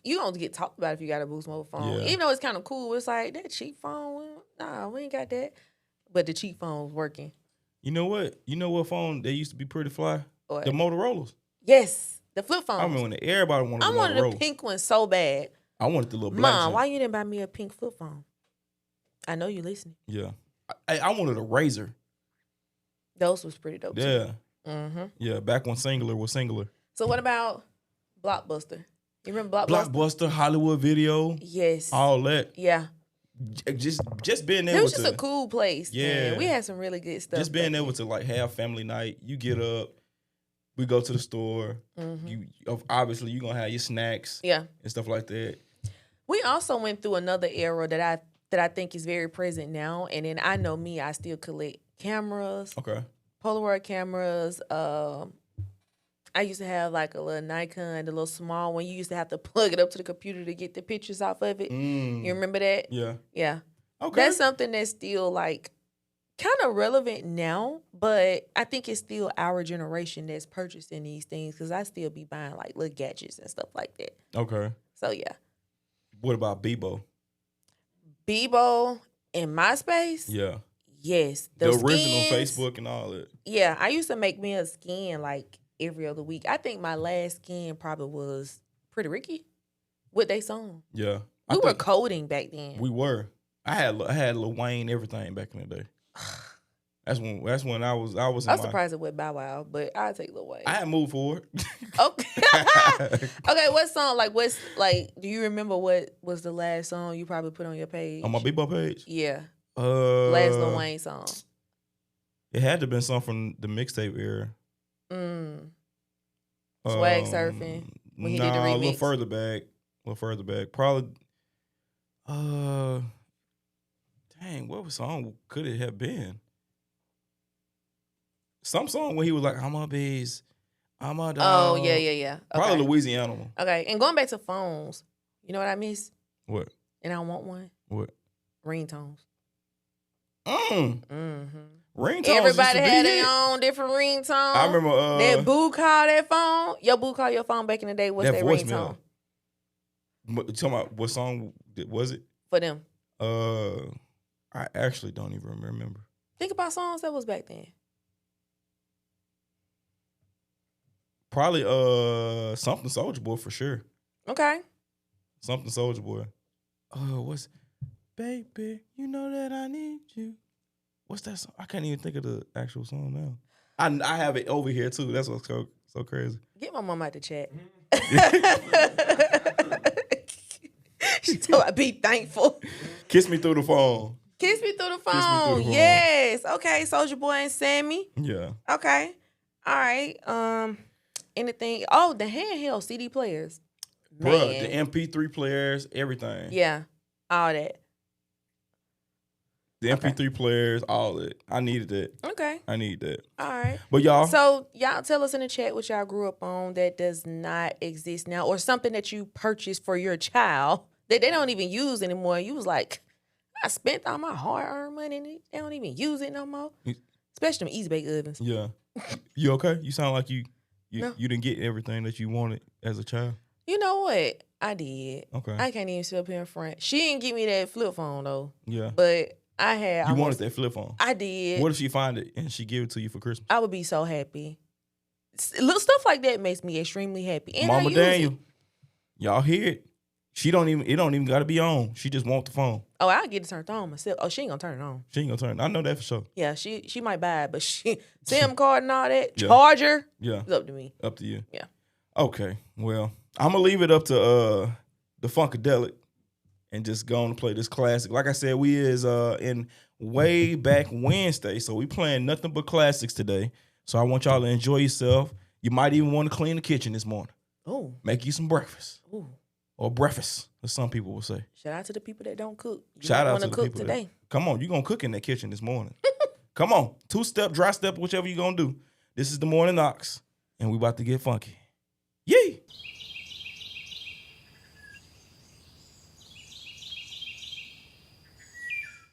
you don't get talked about if you got a Boost Mobile phone. Yeah. Even though it's kind of cool, it's like, that cheap phone, nah, we ain't got that. But the cheap phone's working. You know what? You know what phone they used to be pretty fly? What? The Motorola's. Yes, the flip phone. I remember when everybody wanted I the wanted Motorola. the pink one so bad. I wanted the little black Mom, joint. why you didn't buy me a pink flip phone? I know you listening. Yeah. I wanted a Razor. Those was pretty dope Yeah. too. Mm-hmm. Yeah, back when Singular was Singular. So what about Blockbuster? You remember Blockbuster? Blockbuster, Hollywood Video, Yes. all that. Yeah. Just being able It was to just a cool place. Yeah. Man. We had some really good stuff. just being back able to like have family night. You get up, we go to the store. Mhm. You obviously you're gonna have your snacks Yeah. and stuff like that. We also went through another era that I think is very present now. And then I know me, I still collect cameras, Okay. Polaroid cameras. I used to have like a little Nikon, the little small one. You used to have to plug it up to the computer to get the pictures off of it. You remember that? Yeah. Yeah. Okay. That's something that's still like kind of relevant now, but I think it's still our generation that's purchasing these things because I still be buying like little gadgets and stuff like that. Okay. So yeah. What about Bebo? Bebo and MySpace? Yeah. Yes. The original skins, Facebook and all that. Yeah. I used to make me a skin like every other week. I think my last skin probably was Pretty Ricky with they song. Yeah. We were coding back then. We were. I had Lil Wayne everything back in the day. That's when I was. I'm surprised it went Bow Wow, but I'll take Lil Wayne. I had moved forward. Okay. Okay, what song? Do you remember what was the last song you probably put on your page? On my Bebo page. Yeah. Last Lil Uh, Wayne song. It had to have been something from the mixtape era. Swag Surfing. When he did the A little remix. further back. Probably. Dang, what song could it have been? Some song when he was like, "I'm a beast, I'm a dog." Oh, yeah. Okay. Probably Louisiana. Okay, and going back to phones, you know what I miss? What? And I want one? What? Ringtones. Ringtones. Everybody used to had be their it. own different ringtone. I remember that boo called that phone. Your boo called your phone back in the day. What's that ringtone? You talking about what song was it? For them. I actually don't even remember. Think about songs that was back then. Probably something Soulja Boy for sure. Okay. Something Soulja Boy. what's baby? You know that I need you. What's that song? I can't even think of the actual song now. I have it over here too. That's what's so crazy. Get my mom out the chat. She told I be thankful. Kiss me through the phone. Kiss me through the Kiss me through phone. the phone. Yes. Okay, Soulja Boy and Sammy. Yeah. Okay. All right. Anything? Oh, the handheld CD players. Bruh, Man. the MP3 players, everything. Yeah. All that. The MP3 players, all that. I needed that. Okay. I need that. All right. But y'all. So y'all tell us in the chat what y'all grew up on that does not exist now, or something that you purchased for your child that they don't even use anymore. You was like, I spent all my hard-earned money and they don't even use it no more. Especially them Easy Bake Ovens. Yeah. You okay? You sound like you No. didn't get everything that you wanted as a child. You know what? I did. Okay. I can't even sit up here in front. She didn't give me that flip phone though. Yeah. But I had. You wanted that flip phone. I did. What if she find it and she give it to you for Christmas? I would be so happy. Little stuff like that makes me extremely happy. And Mama I use Daniel, it. y'all hear it. It don't even gotta be on. She just want the phone. Oh, I'll get it turned on myself. Oh, she ain't gonna turn it on. She ain't gonna turn it. I know that for sure. Yeah, she might buy it, but she SIM card and all that, Yeah. charger, Yeah. it's up to me. Up to you. Yeah. Okay. Well, I'm gonna leave it up to the Funkadelic and just go on to play this classic. Like I said, we is in way back Wednesday, so we playing nothing but classics today. So I want y'all to enjoy yourself. You might even want to clean the kitchen this morning. Ooh. Make you some breakfast. Ooh. Or breakfast, as some people will say. Shout out to the people that don't cook. You Shout out want to to the cook people today. Come on, you gonna cook in that kitchen this morning. Come on, 2-step, dry step, whichever you gonna do. This is the Morning Aux, and we about to get funky. Yee!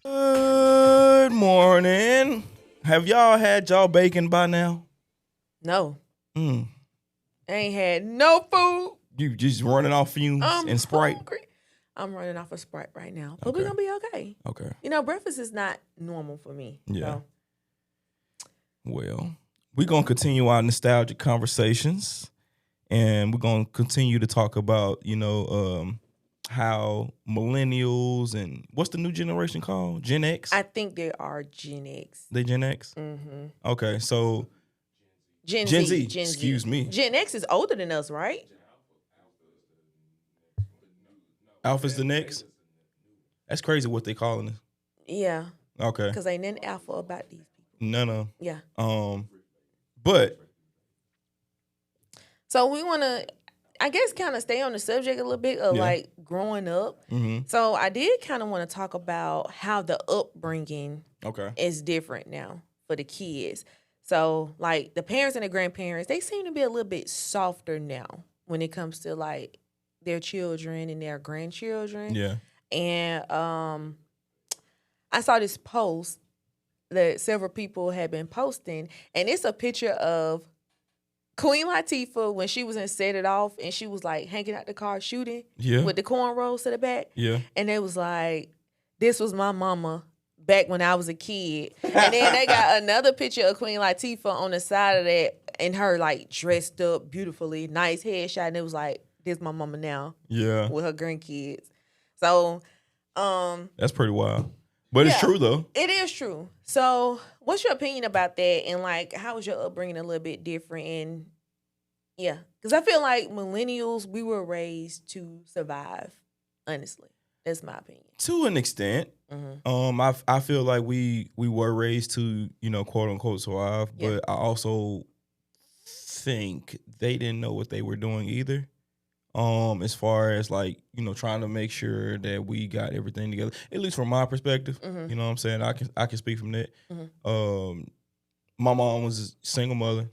Good morning. Have y'all had y'all bacon by now? No. Mm. I ain't had no food. You just running off fumes I'm and Sprite? hungry. I'm running off of Sprite right now. But Okay. we're going to be okay. Okay. You know, breakfast is not normal for me. Yeah. So. Well, we're going to continue our nostalgic conversations, and we're going to continue to talk about, how millennials and what's the new generation called? Gen X? I think there are Gen X. They Gen X? Mm-hmm. Okay, so Gen Gen Z. Z. Excuse me. Gen X is older than us, right? Alpha's the next? That's crazy what they calling it. Yeah. Okay. Because ain't nothing alpha about these people. No. Yeah. But So we want to, I guess, kind of stay on the subject a little bit of like growing up. mhm. So I did kind of want to talk about how the upbringing Okay. is different now for the kids. So like the parents and the grandparents, they seem to be a little bit softer now when it comes to like their children and their grandchildren. Yeah. And I saw this post that several people had been posting, and it's a picture of Queen Latifah when she was in Set It Off, and she was like hanging out the car shooting Yeah. with the cornrows to the back. Yeah. And they was like, this was my mama back when I was a kid. And then they got another picture of Queen Latifah on the side of that, and her like dressed up beautifully, nice headshot, and it was like, this my mama now Yeah. with her grandkids. So That's pretty wild. But it's Yeah. true though. it is true. So what's your opinion about that? And like, how was your upbringing a little bit different? And yeah, because I feel like millennials, we were raised to survive. Honestly, that's my opinion. To an extent. Mm-hmm. I feel like we were raised to, quote unquote survive, Yeah. but I also think they didn't know what they were doing either. As far as like, trying to make sure that we got everything together, at least from my perspective. Mhm. You know what I'm saying? I can speak from that. Mhm. My mom was a single mother,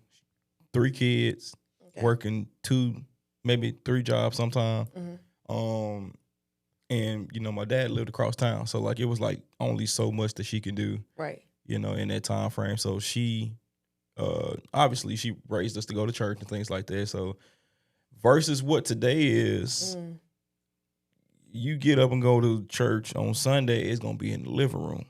3 kids, Okay. working 2, maybe 3 jobs sometime. Mhm. And my dad lived across town, so like it was like only so much that she could do, Right. in that time frame. So she, obviously, she raised us to go to church and things like that. So versus what today is, Mm. you get up and go to church on Sunday, it's gonna be in the living room.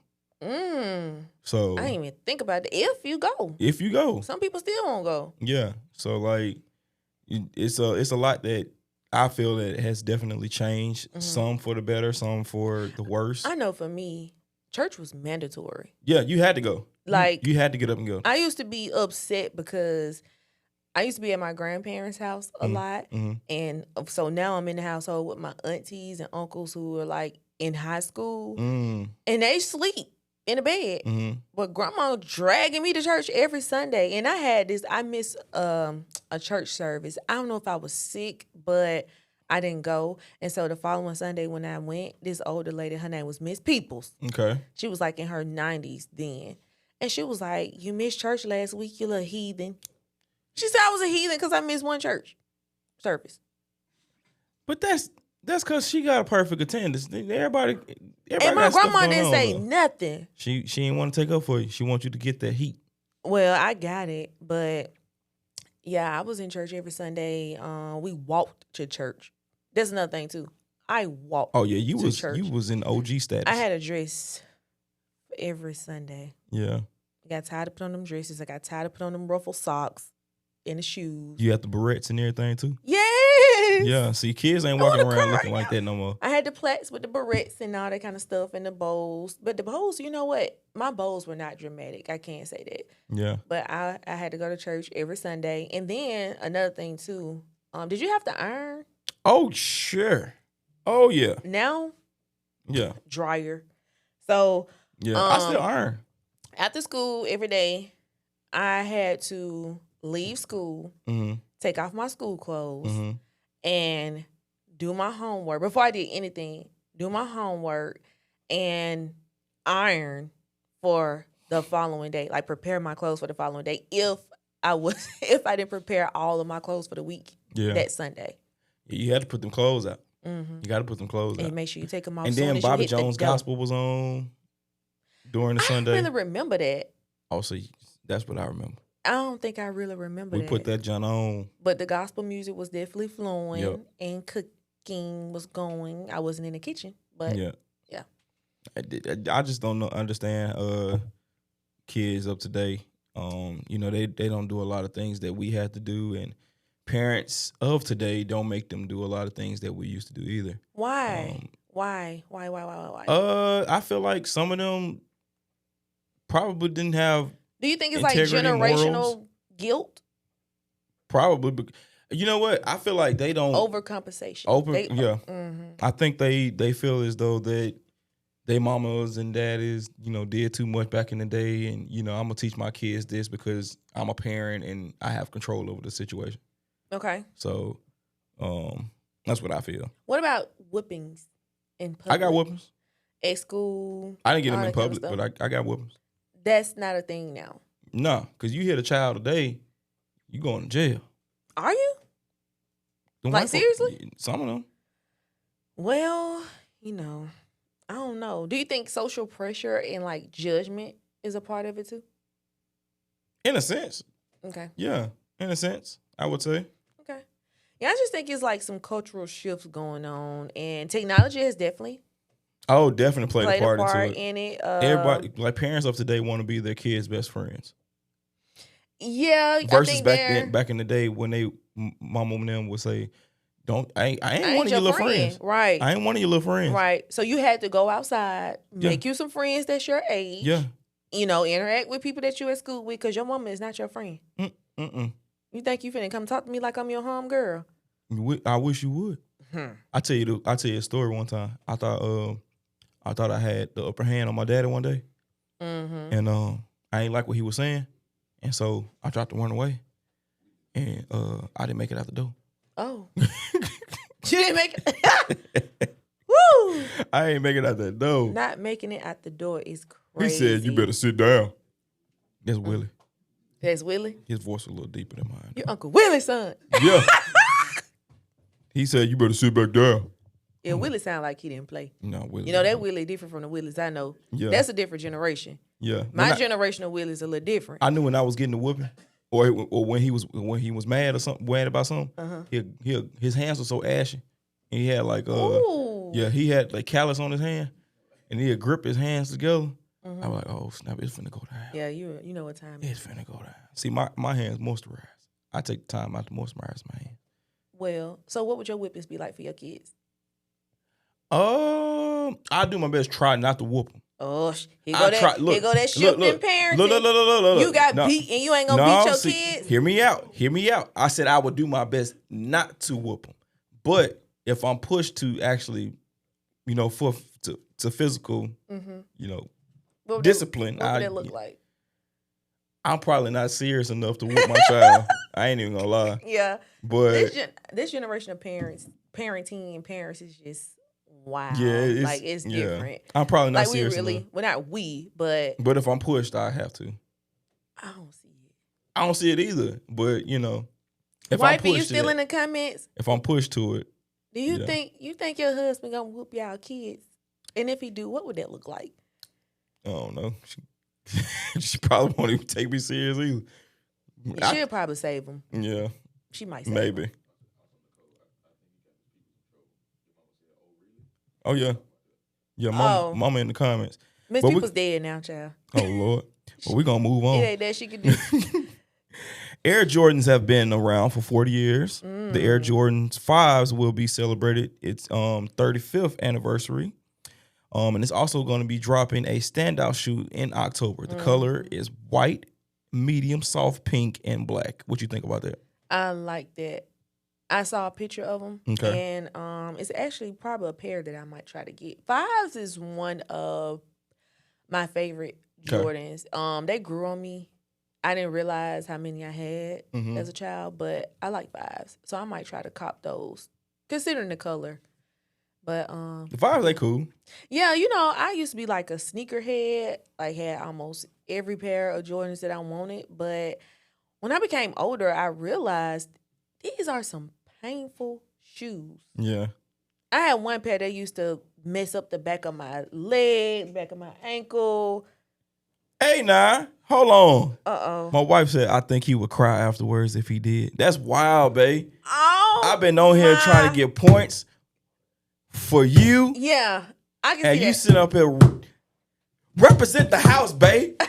So I didn't even think about it. If you go, if you go, some people still won't go. yeah. So like, it's a lot that I feel that it has definitely changed. Some for the better, some for the worse. I know for me, church was mandatory. Yeah, you had to go. Like, you had to get up and go. I used to be upset because I used to be at my grandparents' house a lot. And so now I'm in the household with my aunties and uncles who are like in high school. And they sleep in the bed. But grandma dragging me to church every Sunday. And I missed a church service. I don't know if I was sick, but I didn't go. And so the following Sunday when I went, this older lady, her name was Miss Peoples. Okay. She was like in her 90s then. And she was like, you missed church last week, you little heathen. She said I was a heathen because I missed one church service. But that's because she got a perfect attendance. Everybody and my grandma didn't say nothing. She didn't want to take up for you. She wants you to get that heat. Well, I got it. But, yeah, I was in church every Sunday. We walked to church. That's another thing, too. I walked to church. You was in OG status. I had a dress every Sunday. Yeah. I got tired of putting on them dresses. I got tired of putting on them ruffled socks and the shoes. You had the barrettes and everything, too? Yes! Yeah, see, kids ain't walking around looking like that no more. I had the plaits with the barrettes and all that kind of stuff and the bows. But the bows, you know what? My bows were not dramatic. I can't say that. Yeah. But I had to go to church every Sunday. And then another thing, too. Did you have to iron? Oh, sure. Oh, yeah. Now? Yeah. Dryer. So. Yeah, I still iron. After school every day, I had to leave school, take off my school clothes, and do my homework. Before I did anything, do my homework and iron for the following day. Like prepare my clothes for the following day if I didn't prepare all of my clothes for the week that Sunday. You had to put them clothes out. You got to put them clothes out. And make sure you take them off. And then Bobby Jones' gospel was on during the Sunday. I don't really remember that. Oh, so that's what I remember. I don't think I really remember that. We put that John on. But the gospel music was definitely flowing and cooking was going. I wasn't in the kitchen, but yeah. I just don't understand kids of today. They don't do a lot of things that we had to do, and parents of today don't make them do a lot of things that we used to do either. Why? Why? I feel like some of them probably didn't have. Do you think it's like generational morals. Guilt? Probably, but you know what? I feel like they don't overcompensation. I think they feel as though that they mamas and daddies, did too much back in the day, and I'm gonna teach my kids this because I'm a parent and I have control over the situation. Okay. So, that's what I feel. What about whippings in public? I got whoopings at school. I didn't get them in public, but I got whoopings. That's not a thing now. No, because you hit a child today, you going to jail. Are you? Like, seriously? Some of them. Well, I don't know. Do you think social pressure and, like, judgment is a part of it, too? In a sense. Okay. Yeah, in a sense, I would say. Okay. Yeah, I just think it's, like, some cultural shifts going on, and technology has definitely... Oh, definitely played a part into in it. Everybody, like parents of today, want to be their kids' best friends. Yeah, versus back in the day when mom and them would say, I ain't one of your little friends. Right. I ain't one of your little friends. Right. So you had to go outside, make you some friends that's your age. Yeah. Interact with people that you at school with because your mama is not your friend. You think you finna come talk to me like I'm your home girl? I wish you would. I tell you a story one time. I thought I had the upper hand on my daddy one day. And I ain't like what he was saying. And so I tried to run away. And I didn't make it out the door. Oh. You didn't make it? Woo! I ain't make it out that door. Not making it out the door is crazy. He said, you better sit down. That's Willie. That's Willie? His voice a little deeper than mine. Your Uncle Willie's son. Yeah. He said, you better sit back down. Yeah, Willie sound like he didn't play. No, Willie. That Willie different from the Willies I know. Yeah. That's a different generation. Yeah. My generation of Willie's a little different. I knew when I was getting the whooping, or when he was mad or something, mad about something. His hands were so ashy, and he had like he had like callus on his hand, and he'd grip his hands together. I was like, oh snap, it's finna go down. Yeah, you know what time it's finna go down. See, my hands moisturized. I take the time out to moisturize my hands. Well, so what would your whippings be like for your kids? I do my best. Try not to whoop them. Oh, here go that shifting parenting. Look. You got beat and you ain't gonna beat your kids. Hear me out. I said I would do my best not to whoop them, but if I'm pushed to actually, to physical, discipline, What would that look like? I'm probably not serious enough to whoop my child. I ain't even gonna lie. Yeah, but this generation of parenting and parents is just. Wow. Yeah, it's different. I'm probably not like serious enough. Not but if I'm pushed, I have to. I don't see it. I don't see it either. But if Wifey, I'm pushed, you still in the comments? If I'm pushed to it, do you think your husband gonna whoop y'all kids? And if he do, what would that look like? I don't know. She probably won't even take me serious either. She'll probably save him. Yeah, she might. Save maybe. Him. Oh, yeah. Yeah, mama in the comments. Miss People's dead now, child. Oh, Lord. Well, we're going to move on. It ain't that she can do. Air Jordans have been around for 40 years. The Air Jordans 5s will be celebrated its 35th anniversary. And it's also going to be dropping a standout shoe in October. The color is white, medium, soft pink, and black. What you think about that? I like that. I saw a picture of them, and it's actually probably a pair that I might try to get. 5s is one of my favorite Jordans. They grew on me. I didn't realize how many I had as a child, but I like 5s, so I might try to cop those, considering the color. But the 5s, they cool. Yeah, I used to be like a sneakerhead, like had almost every pair of Jordans that I wanted. But when I became older, I realized these are some painful shoes. Yeah. I had one pair that used to mess up the back of my leg, back of my ankle. Hey, nah. Hold on. Uh-oh. My wife said, I think he would cry afterwards if he did. That's wild, babe. Oh, I've been on here trying to get points for you. Yeah. I can see that. And you sit up here, represent the house, babe.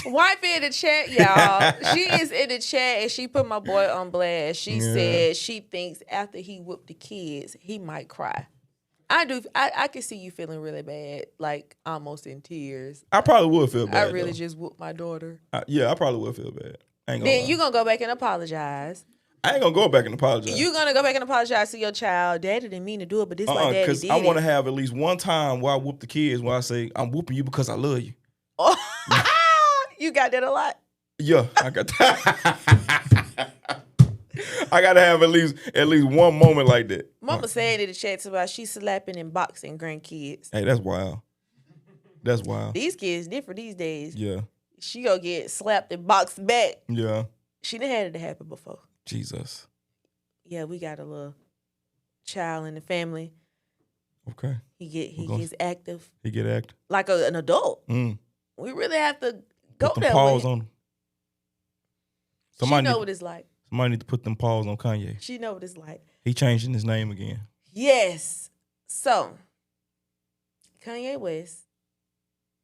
Wife in the chat, y'all. She is in the chat, and she put my boy on blast. She said she thinks after he whooped the kids, he might cry. I do. I can see you feeling really bad, like almost in tears. I probably would feel bad. I really just whooped my daughter. I probably would feel bad. Then you gonna go back and apologize. I ain't gonna go back and apologize. You gonna go back and apologize to your child. Daddy didn't mean to do it, but this why Daddy did it. I want to have at least one time where I whoop the kids, where I say I'm whooping you because I love you. Oh. You got that a lot? Yeah, I got that. I gotta have at least one moment like that. Mama said in the chat about she slapping and boxing grandkids. Hey, that's wild. That's wild. These kids different these days. Yeah. She gonna get slapped and boxed back. Yeah. She done had it happen before. Jesus. Yeah, we got a little child in the family. Okay. He gets active. He get active. Like an adult. We really have to go put them that paws way. On him. She know what it's like. Somebody need to put them paws on Kanye. She know what it's like. He changing his name again. Yes. So, Kanye West,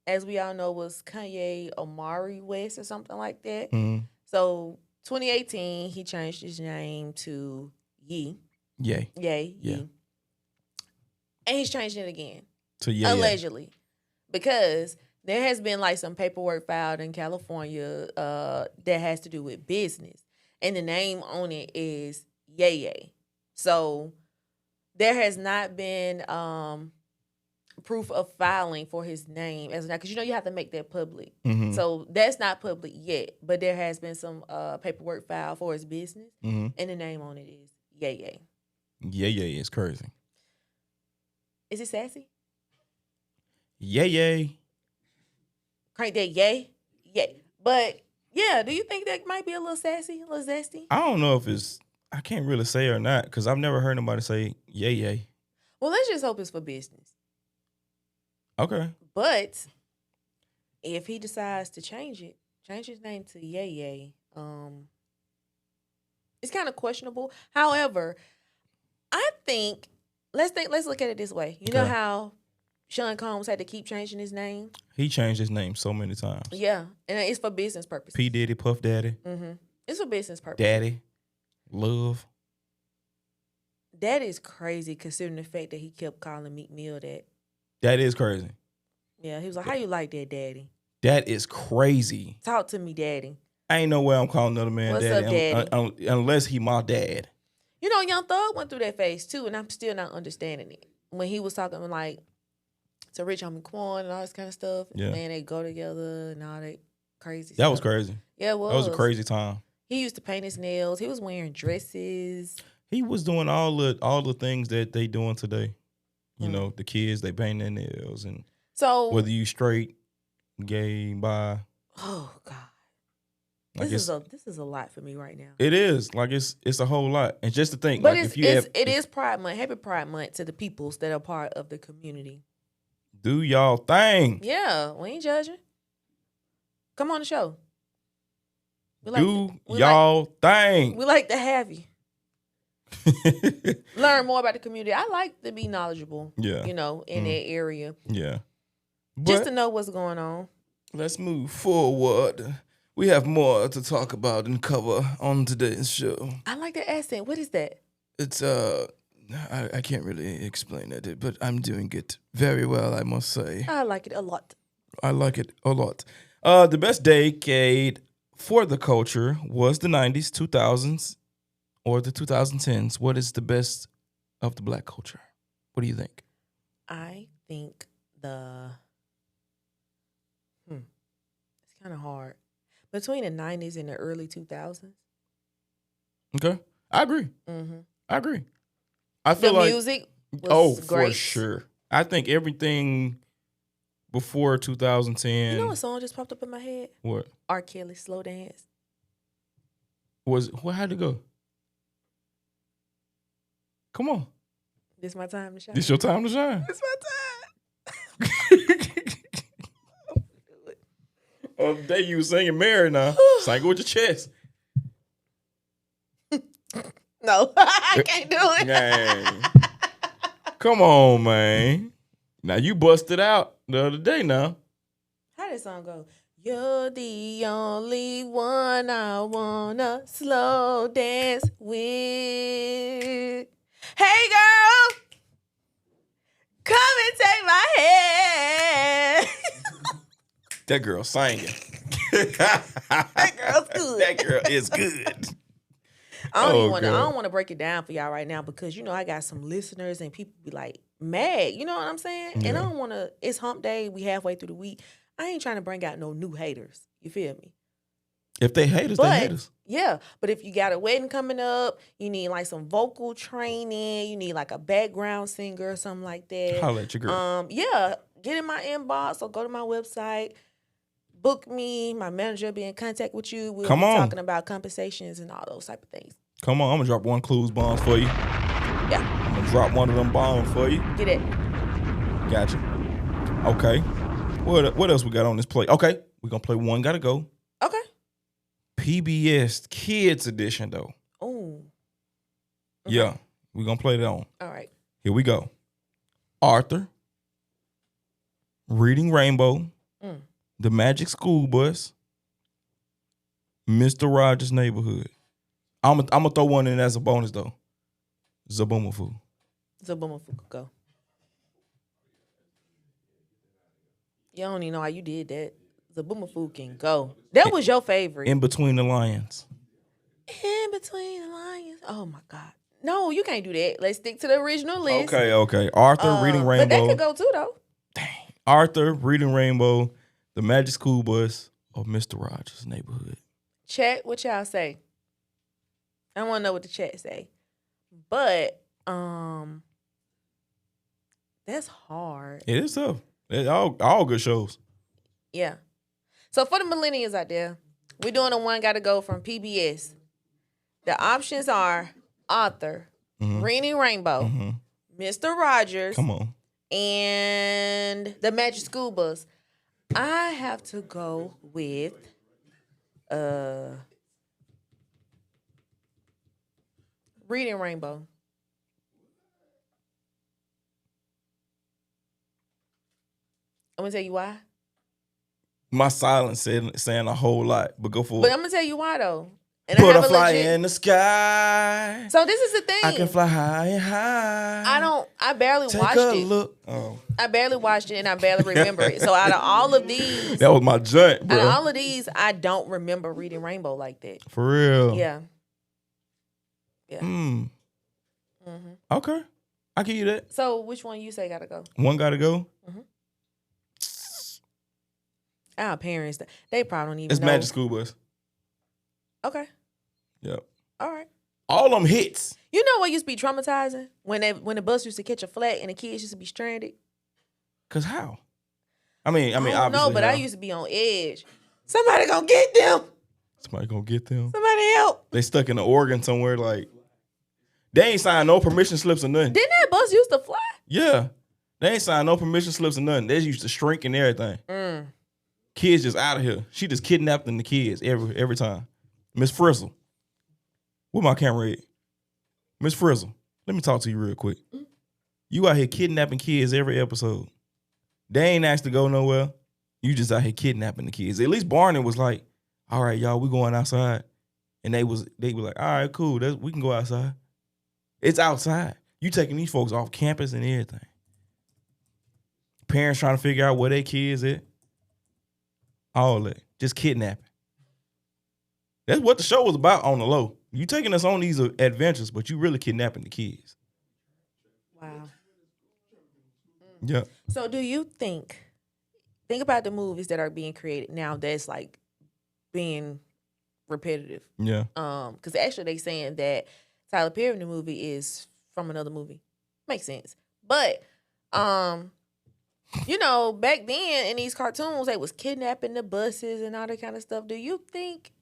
as we all know, was Kanye Omari West or something like that. So, 2018, he changed his name to Ye. Ye. Ye. And he's changing it again. To Ye. Allegedly. Because there has been like some paperwork filed in California that has to do with business. And the name on it is Ye. So there has not been proof of filing for his name as now, because you have to make that public. So that's not public yet, but there has been some paperwork filed for his business, and the name on it is Ye. Ye is crazy. Is it sassy? Ye. Crank that yay. But yeah, do you think that might be a little sassy, a little zesty? I don't know if it's, I can't really say or not, because I've never heard nobody say Ye. Well, let's just hope it's for business. Okay. But if he decides to change his name to Ye, it's kind of questionable. However, I think let's look at it this way. You know how Sean Combs had to keep changing his name? He changed his name so many times. Yeah, and it's for business purposes. P. Diddy, Puff Daddy. It's for business purposes. Daddy. Love. That is crazy considering the fact that he kept calling Meek Mill that. That is crazy. Yeah, he was like, how you like that, daddy? That is crazy. Talk to me, daddy. I ain't no way I'm calling another man What's daddy, up, daddy? Unless he my dad. You know, Young Thug went through that phase too, and I'm still not understanding it. When he was talking like to Rich Homie Quan and all this kind of stuff, Yeah. man, they go together and all that crazy That stuff. was crazy. Yeah, it was. That was a crazy time. He used to paint his nails. He was wearing dresses. He was doing all the things that they doing today. You know, the kids, they paint their nails, and So whether you straight, gay, bi. oh God. Like This is a lot for me right now. It is. Like it's a whole lot. And just to think, But like it is Pride Month. Happy Pride Month to the peoples that are part of the community. do y'all thing. Yeah, we ain't judging. Come on the show. Do y'all thing. We like to have you. Learn more about the community. I like to be knowledgeable. Yeah. You know, in that area. Yeah. Just But to know what's going on. let's move forward. We have more to talk about and cover on today's show. I like the accent. What is that? It's I can't really explain it, but I'm doing it very well, I must say. I like it a lot. I like it a lot. The best decade for the culture was the 90s, 2000s, or the 2010s. What is the best of the black culture? What do you think? I think it's kind of hard. Between the 90s and the early 2000s. Okay. I agree. Mm-hmm. I agree. I feel The like music was great. for sure. I think everything before 2010. You know what song just popped up in my head? What? R. Kelly, Slow Dance. How'd it go? Come on. This my time to shine. This your time to shine. It's my time. The day you was singing Mary now. Sing it with your chest. No, I can't do it. Dang. Come on, man. Now you busted out the other day now. How did song go? You're the only one I wanna slow dance with. Hey girl, come and take my hand. That girl singing. That girl's good. That girl is good. I don't want to break it down for y'all right now because you know I got some listeners and people be like mad. You know what I'm saying? Yeah. And I don't want to. It's hump day. We halfway through the week. I ain't trying to bring out no new haters. You feel me? If they hate us, they hate us. Yeah, but if you got a wedding coming up, you need like some vocal training. You need like a background singer or something like that. Holla at your girl. Yeah, get in my inbox or go to my website. Book me. My manager will be in contact with you. We'll be talking about compensations and all those type of things. Come on, I'm gonna drop one clues bomb for you. Yeah. I'm gonna drop one of them bombs for you. Get it. Gotcha. Okay. What else we got on this plate? Okay, we're gonna play One Gotta Go. Okay. PBS Kids Edition though. Oh. Yeah, we're gonna play that on. All right. Here we go. Arthur, Reading Rainbow, The Magic School Bus, Mr. Rogers' Neighborhood. I'm gonna throw one in as a bonus though. Zaboomafoo. Zaboomafoo could go. You don't even know how you did that. Zaboomafoo can go. That was your favorite. In Between the Lions. In Between the Lions. Oh my God. No, you can't do that. Let's stick to the original list. Okay. Arthur, Reading Rainbow. But that could go too though. Dang. Arthur, Reading Rainbow, The Magic School Bus, or Mr. Rogers' Neighborhood. Chat, what y'all say? I want to know what the chat say. But that's hard. It is tough. It's all good shows. Yeah. So for the millennials out there, we're doing a One Gotta Go from PBS. The options are Arthur, Reading Rainbow, Mr. Rogers, Come on. and The Magic School Bus. I have to go with Reading Rainbow. I'm gonna tell you why. My silence saying a whole lot, but go for But it. I'm gonna tell you why though. And Butterfly I have a legit, in the sky. So this is the thing. I can fly high and high. I barely Take watched a it. look. Oh. I barely watched it and I barely remember it. So out of all of these, That was my joint, bro. out of all of these, I don't remember reading Rainbow like that. For real. Yeah. Okay. I give you that. So which one you say gotta go? One gotta go. Our parents, they probably don't even It's know. Magic School Bus. Okay. Yep. All right. All them hits. You know what used to be traumatizing? When the bus used to catch a flat and the kids used to be stranded. Cause how? I mean, I don't obviously. know, but how. I used to be on edge. Somebody gonna get them. Somebody gonna get them. Somebody help. They stuck in the organ somewhere. Like they ain't signed no permission slips or nothing. Didn't that bus used to fly? Yeah, they ain't signed no permission slips or nothing. They used to shrink and everything. Kids just out of here. She just kidnapping the kids every time. Miss Frizzle, where my camera at? Miss Frizzle, let me talk to you real quick. You out here kidnapping kids every episode. They ain't asked to go nowhere. You just out here kidnapping the kids. At least Barney was like, all right, y'all, we going outside. And they were like, all right, cool. We can go outside. It's outside. You taking these folks off campus and everything. Parents trying to figure out where their kids at. All that. Just kidnapping. That's what the show was about on the low. You taking us on these adventures, but you really kidnapping the kids. Wow. Yeah. So do you think about the movies that are being created now that's like being repetitive? Yeah. Because actually they saying that Tyler Perry in the movie is from another movie. Makes sense. But you know, back then in these cartoons, they was kidnapping the buses and all that kind of stuff. Do you think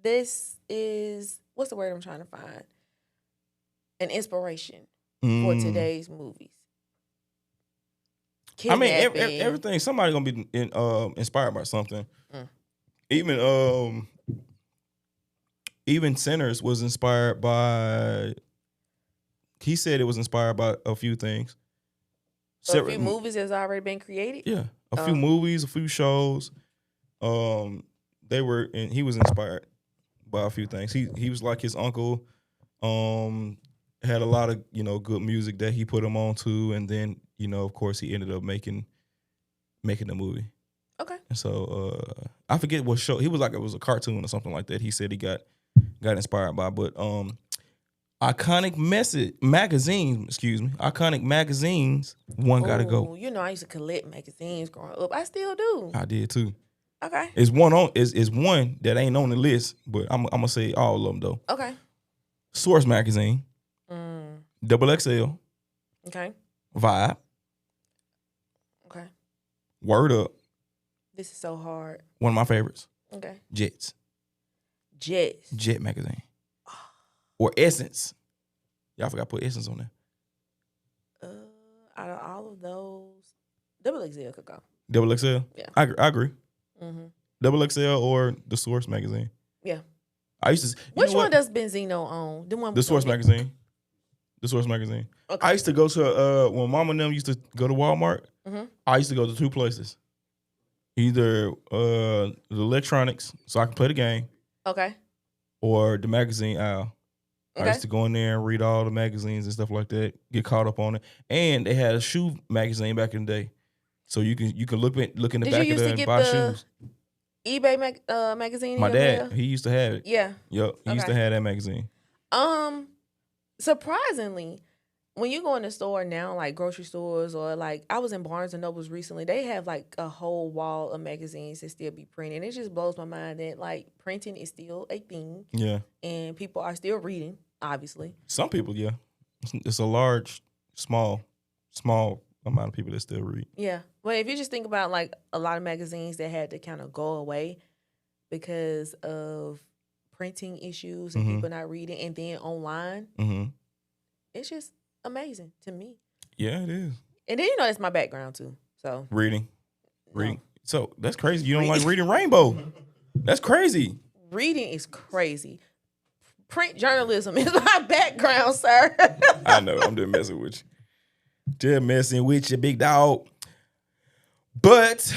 this is, what's the word I'm trying to find? An inspiration for today's movies? I mean, Kidnapping. everything. Somebody gonna be inspired by something. Even Sinners was inspired by. He said it was inspired by a few things. A few movies has already been created. Yeah, a few movies, a few shows. They were, and he was inspired by a few things. He was like his uncle. Had a lot of good music that he put him on to, and then of course he ended up making the movie. Okay. And so I forget what show he was like. It was a cartoon or something like that. He said he got inspired by, but Iconic magazines. One gotta go. You know, I used to collect magazines growing up. I still do. I did too. Okay. It's one that ain't on the list, but I'm gonna say all of them though. Okay. Source magazine. Double XL. Okay. Vibe. Okay. Word Up. This is so hard. One of my favorites. Okay. Jets. Jet magazine. Or Essence. Y'all forgot to put Essence on there. Out of all of those, Double XL could go. Double XL? Yeah. I agree. Double XL or the Source magazine. Yeah. I used to. Which one does Benzino own? The Source magazine. The Source magazine. Okay. I used to go to when Mama and them used to go to Walmart. I used to go to two places. Either the electronics, so I can play the game. Okay. Or the magazine aisle. Okay. I used to go in there and read all the magazines and stuff like that. Get caught up on it. And they had a shoe magazine back in the day, so you can look in the back of there and buy shoes. eBay magazine. My dad, he used to have it. Yeah. Yep. He used to have that magazine. Surprisingly, when you go in the store now, like grocery stores or like I was in Barnes and Nobles recently, they have like a whole wall of magazines that still be printing. It just blows my mind that like printing is still a thing. Yeah. And people are still reading, obviously. Some people, yeah. It's a large, small amount of people that still read. Yeah. Well, if you just think about like a lot of magazines that had to kind of go away because of printing issues and people not reading, and then online, it's just amazing to me. Yeah, it is. And then that's my background too. So reading. So that's crazy. You don't like reading Rainbow? That's crazy. Reading is crazy. Print journalism is my background, sir. I know. I'm just messing with you. Just messing with you, big dog. But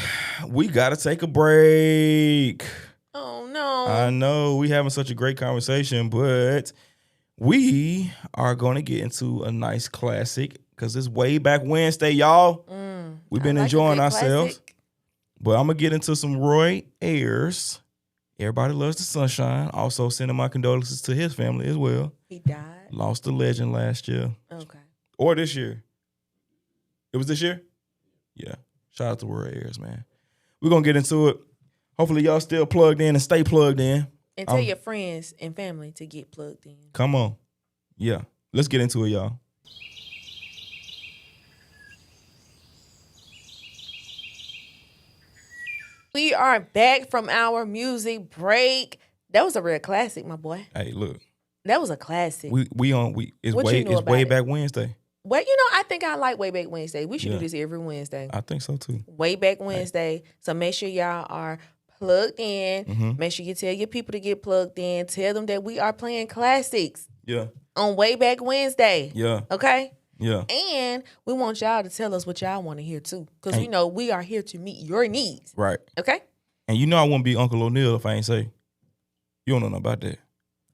we gotta take a break. Oh, no. I know we having such a great conversation, but we are going to get into a nice classic because it's way back Wednesday, y'all. We've been I like a enjoying good ourselves. classic. But I'm going to get into some Roy Ayers. Everybody loves the sunshine. Also sending my condolences to his family as well. He died. Lost a legend last year. Okay. Or this year. It was this year? Yeah. Shout out to Roy Ayers, man. We're going to get into it. Hopefully y'all still plugged in and stay plugged in. And tell your friends and family to get plugged in. Come on. Yeah. Let's get into it, y'all. We are back from our music break. That was a real classic, my boy. Hey, look. That was a classic. It's What you know about way it? back Wednesday. Well, I think I like Way Back Wednesday. We should do this every Wednesday. I think so too. Way Back Wednesday. So make sure y'all are plugged in. Mm-hmm. Make sure you tell your people to get plugged in. Tell them that we are playing classics Yeah. on Way Back Wednesday. Yeah. Okay? Yeah. And we want y'all to tell us what y'all want to hear too. Because we know we are here to meet your needs. Right. Okay? And I wouldn't be Uncle O'Neal if I ain't say. You don't know nothing about that.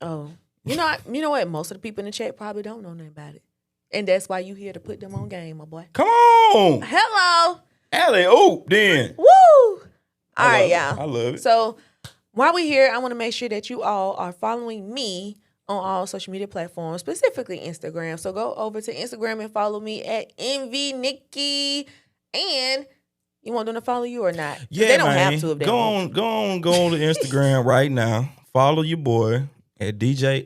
Oh. You know what? Most of the people in the chat probably don't know nothing about it. And that's why you here to put them on game, my boy. Come on. Hello. Alley oop then. Woo. All right, I y'all. love it. So while we're here, I want to make sure that you all are following me on all social media platforms, specifically Instagram. So go over to Instagram and follow me at MVNikki. And you want them to follow you or not? 'Cause Yeah, they don't man. have to if they Go want on to Instagram right now. Follow your boy at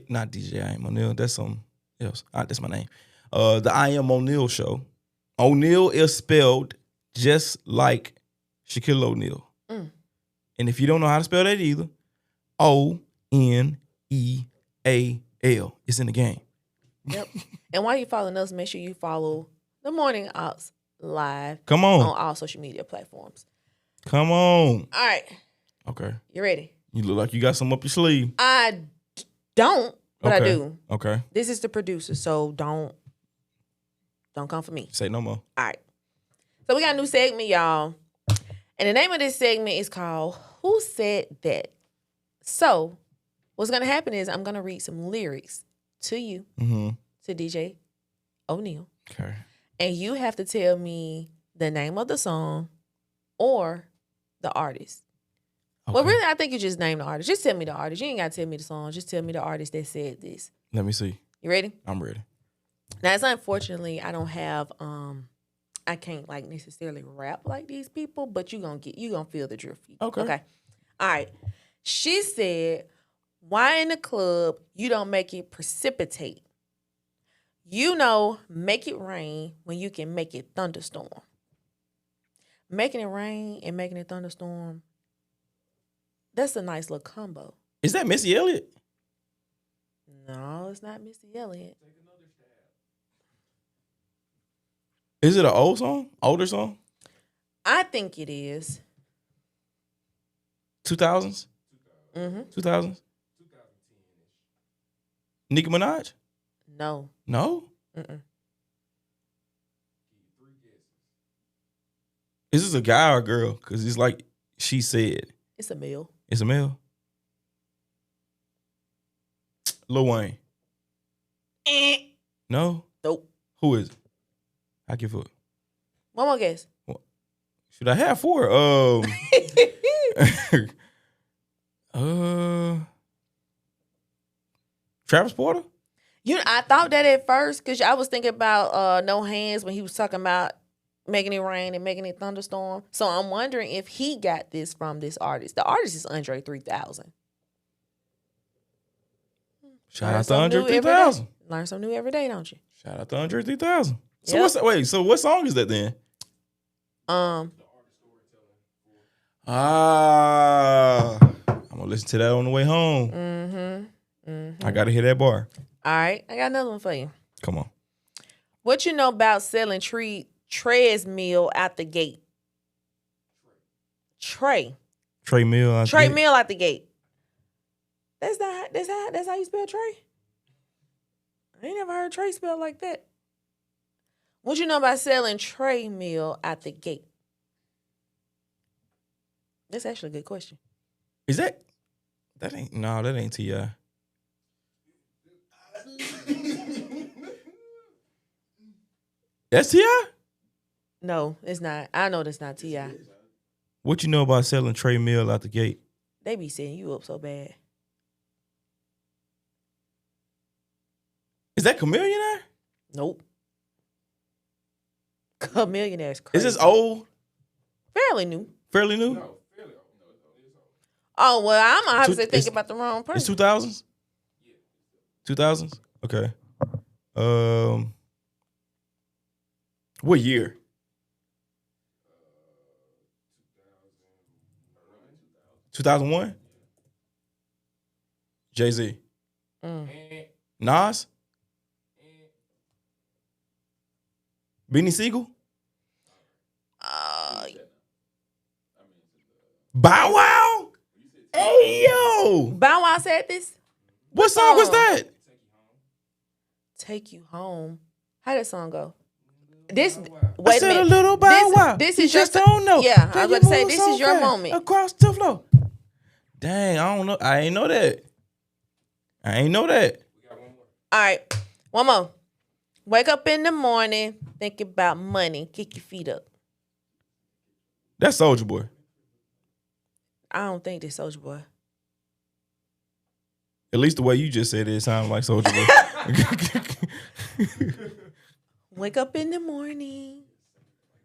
not DJ I Am O'Neal. That's something else. That's my name. The I Am O'Neal show. O'Neal is spelled just like Shaquille O'Neal. And if you don't know how to spell that either, Oneal. It's in the game. Yep. And while you following us, make sure you follow the Morning Aux live Come on on. all social media platforms. Come on. All right. Okay. You ready? You look like you got some up your sleeve. I don't, but Okay. I do. Okay. This is the producer, so don't come for me. Say no more. All right. So we got a new segment, y'all. And the name of this segment is called Who Said That? So what's going to happen is I'm going to read some lyrics to you, to DJ O'Neal. Okay. And you have to tell me the name of the song or the artist. Okay. Well, really, I think you just name the artist. Just tell me the artist. You ain't got to tell me the song. Just tell me the artist that said this. Let me see. You ready? I'm ready. Now, it's unfortunately, I don't have, I can't like necessarily rap like these people, but you gonna feel the drift. Okay. Okay. All right. She said, why in the club you don't make it precipitate? Make it rain when you can make it thunderstorm. Making it rain and making it thunderstorm, that's a nice little combo. Is that Missy Elliott? No, it's not Missy Elliott. Is it an old song? Older song? I think it is. 2000s? Mm-hmm. 2000s? Nicki Minaj? No. No? Mm-mm. Is this a guy or a girl? Because it's like she said. It's a male. It's a male? Lil Wayne? No? Nope. Who is it? I give up. One more guess. Should I have four? Travis Porter? I thought that at first because I was thinking about No Hands when he was talking about making it rain and making it thunderstorm. So I'm wondering if he got this from this artist. The artist is Andre 3000. Shout out to Andre 3000. Learn something new every day, don't you? Shout out to Andre 3000. So Yep. so what song is that then? Um, I'm gonna listen to that on the way home. I gotta hear that bar. All right, I got another one for you. Come on. What you know about selling Trey's meal out the gate? Trey Mill. meal out the gate. That's how you spell Trey. I ain't never heard Trey spelled like that. What you know about selling Trey meal out the gate? That's actually a good question. Is that That ain't T.I. That's T.I.? No, it's not. I know that's not T.I. What you know about selling Trey Mill out the gate? They be setting you up so bad. Is that Chameleon? Nope. Chameleonaire is crazy. Is this old? Fairly new. Fairly new? No, fairly old. No, it's old. Oh, well, I'm obviously It's- thinking about the wrong It's person. 2000s? 2000s? Okay. What year? 2001? Jay-Z. Nas? Beanie Siegel? Bow Wow? Hey, yo! Bow Wow said this? What song was that? Take You Home. How that song go? This I wait a said a minute. little Bow Wow. This You is your just don't know. Yeah, I Then was you about to say move this so is your fast moment. across the floor. Dang, I don't know. I ain't know that. I ain't know that. All right, one more. Wake up in the morning, think about money, kick your feet up. That's Soulja Boy. I don't think this Soulja Boy. At least the way you just said it sounded like Soulja Boy. Wake up in the morning,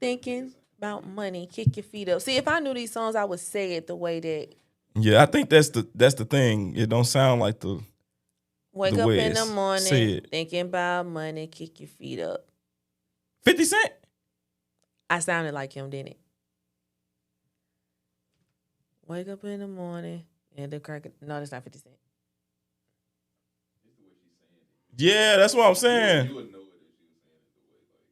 thinking about money, kick your feet up. See, if I knew these songs, I would say it the way that. Yeah, I think that's the thing. It don't sound like the Wake The up way in the it's morning, said. thinking about money, kick your feet up. 50 Cent. I sounded like him, didn't it? Wake up in the morning and the crack. No, that's not 50 Cent. Yeah, that's what I'm saying. You would know it if she was saying it the way, like.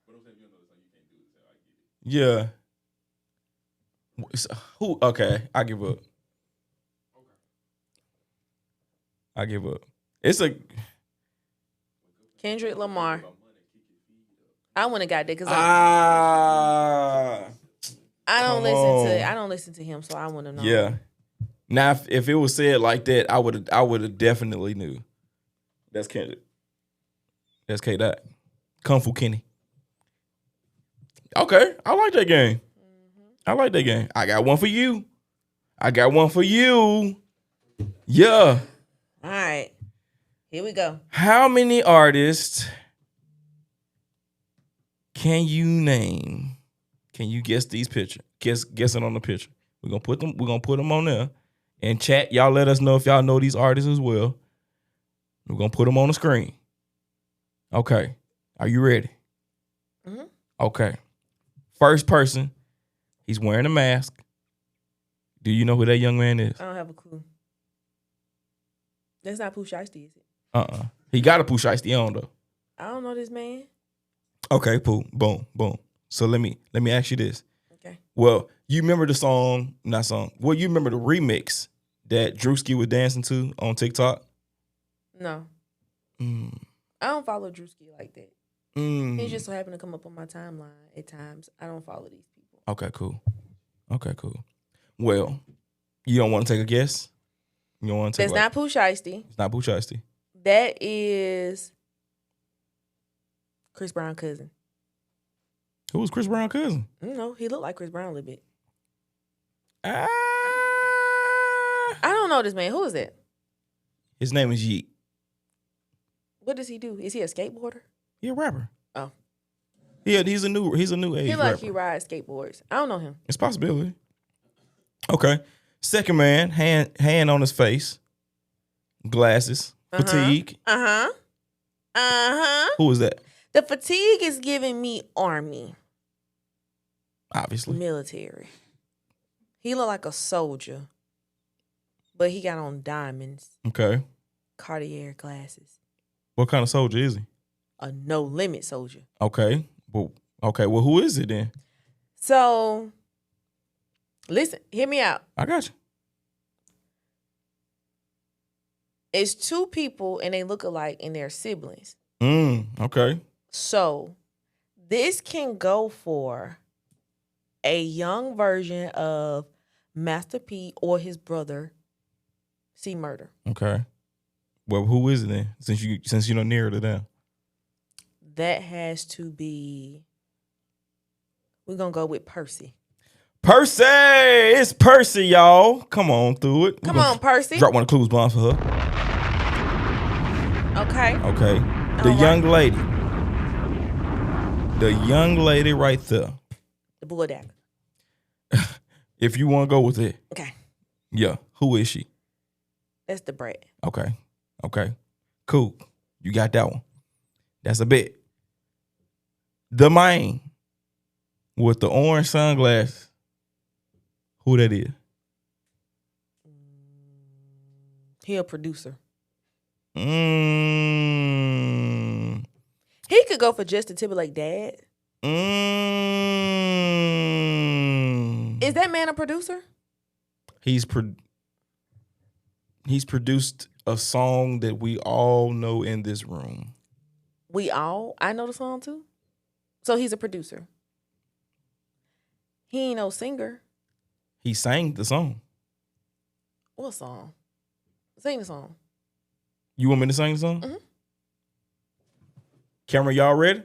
But I'm saying if you don't know the song, you can't do it. So I get it. Yeah. Who? Okay, I give up. I give up. It's a. Kendrick Lamar. I wouldn't have got that because Ah. I don't come listen on. to I don't listen to him, so I wouldn't know. Yeah. Now, if it was said like that, I would have definitely knew. That's Kendrick. That's K. Dot. Kung Fu Kenny. Okay, I like that game. I like that game. I got one for you. Yeah. All right. Here we go. How many artists can you name? Can you guess these pictures? Guess it on the picture. We're gonna put them on there. And chat, y'all let us know if y'all know these artists as well. We're gonna put them on the screen. Okay. Are you ready? Mm-hmm. Okay. First person, he's wearing a mask. Do you know who that young man is? I don't have a clue. That's not Pooh Shiesty, is it? He got a Pooh Shiesty on though. I don't know this man. Okay, Pooh. Boom. So let me ask you this. Okay. Well, you remember the song, well, you remember the remix that Druski was dancing to on TikTok? No. Mm. I don't follow Druski like that. Mm. He just so happened to come up on my timeline at times. I don't follow these people. Okay, cool. Well, you don't want to take a guess? You don't want to take That's not Pooh Shiesty. It's not Pooh Shiesty. That is Chris Brown's cousin. Who was Chris Brown's cousin? No, he looked like Chris Brown a little bit. Ah. I don't know this man. Who is that? His name is Yeet. What does he do? Is he a skateboarder? He a rapper. Oh. Yeah, he's a new age He look rapper. like he rides skateboards. I don't know him. It's a possibility. Okay. Second man, hand on his face, glasses, fatigue. Who is that? The fatigue is giving me army, Obviously. military. He look like a soldier, but he got on diamonds, Okay. Cartier glasses. What kind of soldier is he? A no limit soldier. Okay. Well, who is it then? So, listen, hear me out. I got you. It's two people and they look alike and they're siblings. Okay. So, this can go for a young version of Master P or his brother C Murder. Okay. Well, who is it then? Since you don't narrow it down. That has to be. We're gonna go with Percy. Percy! It's Percy, y'all. Come on through it. Come on, Percy. Drop one of the clues bombs for her. Okay. Okay. The young lady. The young lady right there. The Bulldog. If you want to go with it. Okay. Yeah. Who is she? That's the brat. Okay. Okay. Cool. You got that one. That's a bet. The man with the orange sunglasses. Who that is? He a producer. Mm. He could go for Justin Timberlake dad. Mm. Is that man a producer? He's produced a song that we all know in this room. I know the song too. So he's a producer. He ain't no singer. He sang the song. What song? Sing the song. You want me to sing the song? Mm-hmm. Camera, y'all ready?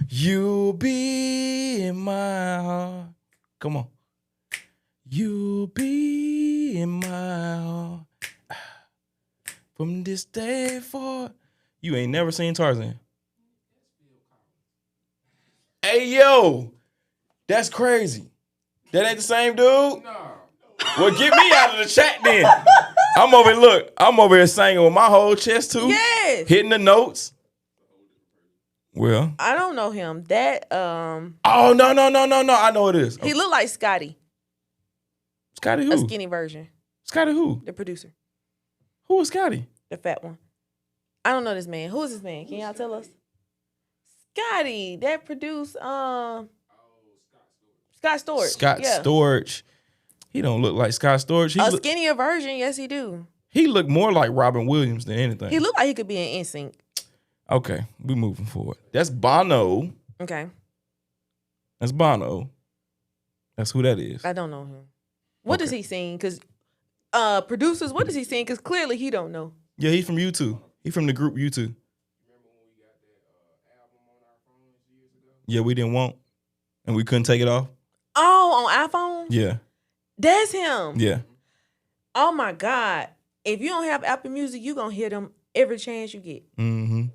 You'll be in my heart. Come on. You'll be in my heart. From this day forward. You ain't never seen Tarzan. Hey, yo. That's crazy. That ain't the same dude? No. Well, get me out of the chat then. I'm over here singing with my whole chest too. Yes. Hitting the notes. Well. I don't know him. That Oh, no. I know it is. he looked like Scotty. Scotty who? A skinny version. Scotty who? The producer. Who is Scotty? The fat one. I don't know this man. Who is this man? Can y'all tell us? Scotty, that produced Scott Storch. Scott Storch. He don't look like Scott Storch. A skinnier version, yes he do. He look more like Robin Williams than anything. He looked like he could be in NSYNC. Okay, we moving forward. That's Bono. Okay. That's Bono. That's who that is. I don't know him. What Okay. does he sing? Because producers, what does he sing? Because clearly he don't know. Yeah, he's from U2. He's from the group U2. Remember when we got that album on our phones years ago? Yeah, we didn't want. And we couldn't take it off. Oh, on iPhone? Yeah. That's him. Yeah. Oh my God. If you don't have Apple Music, you gonna hear them every chance you get. Mm-hmm.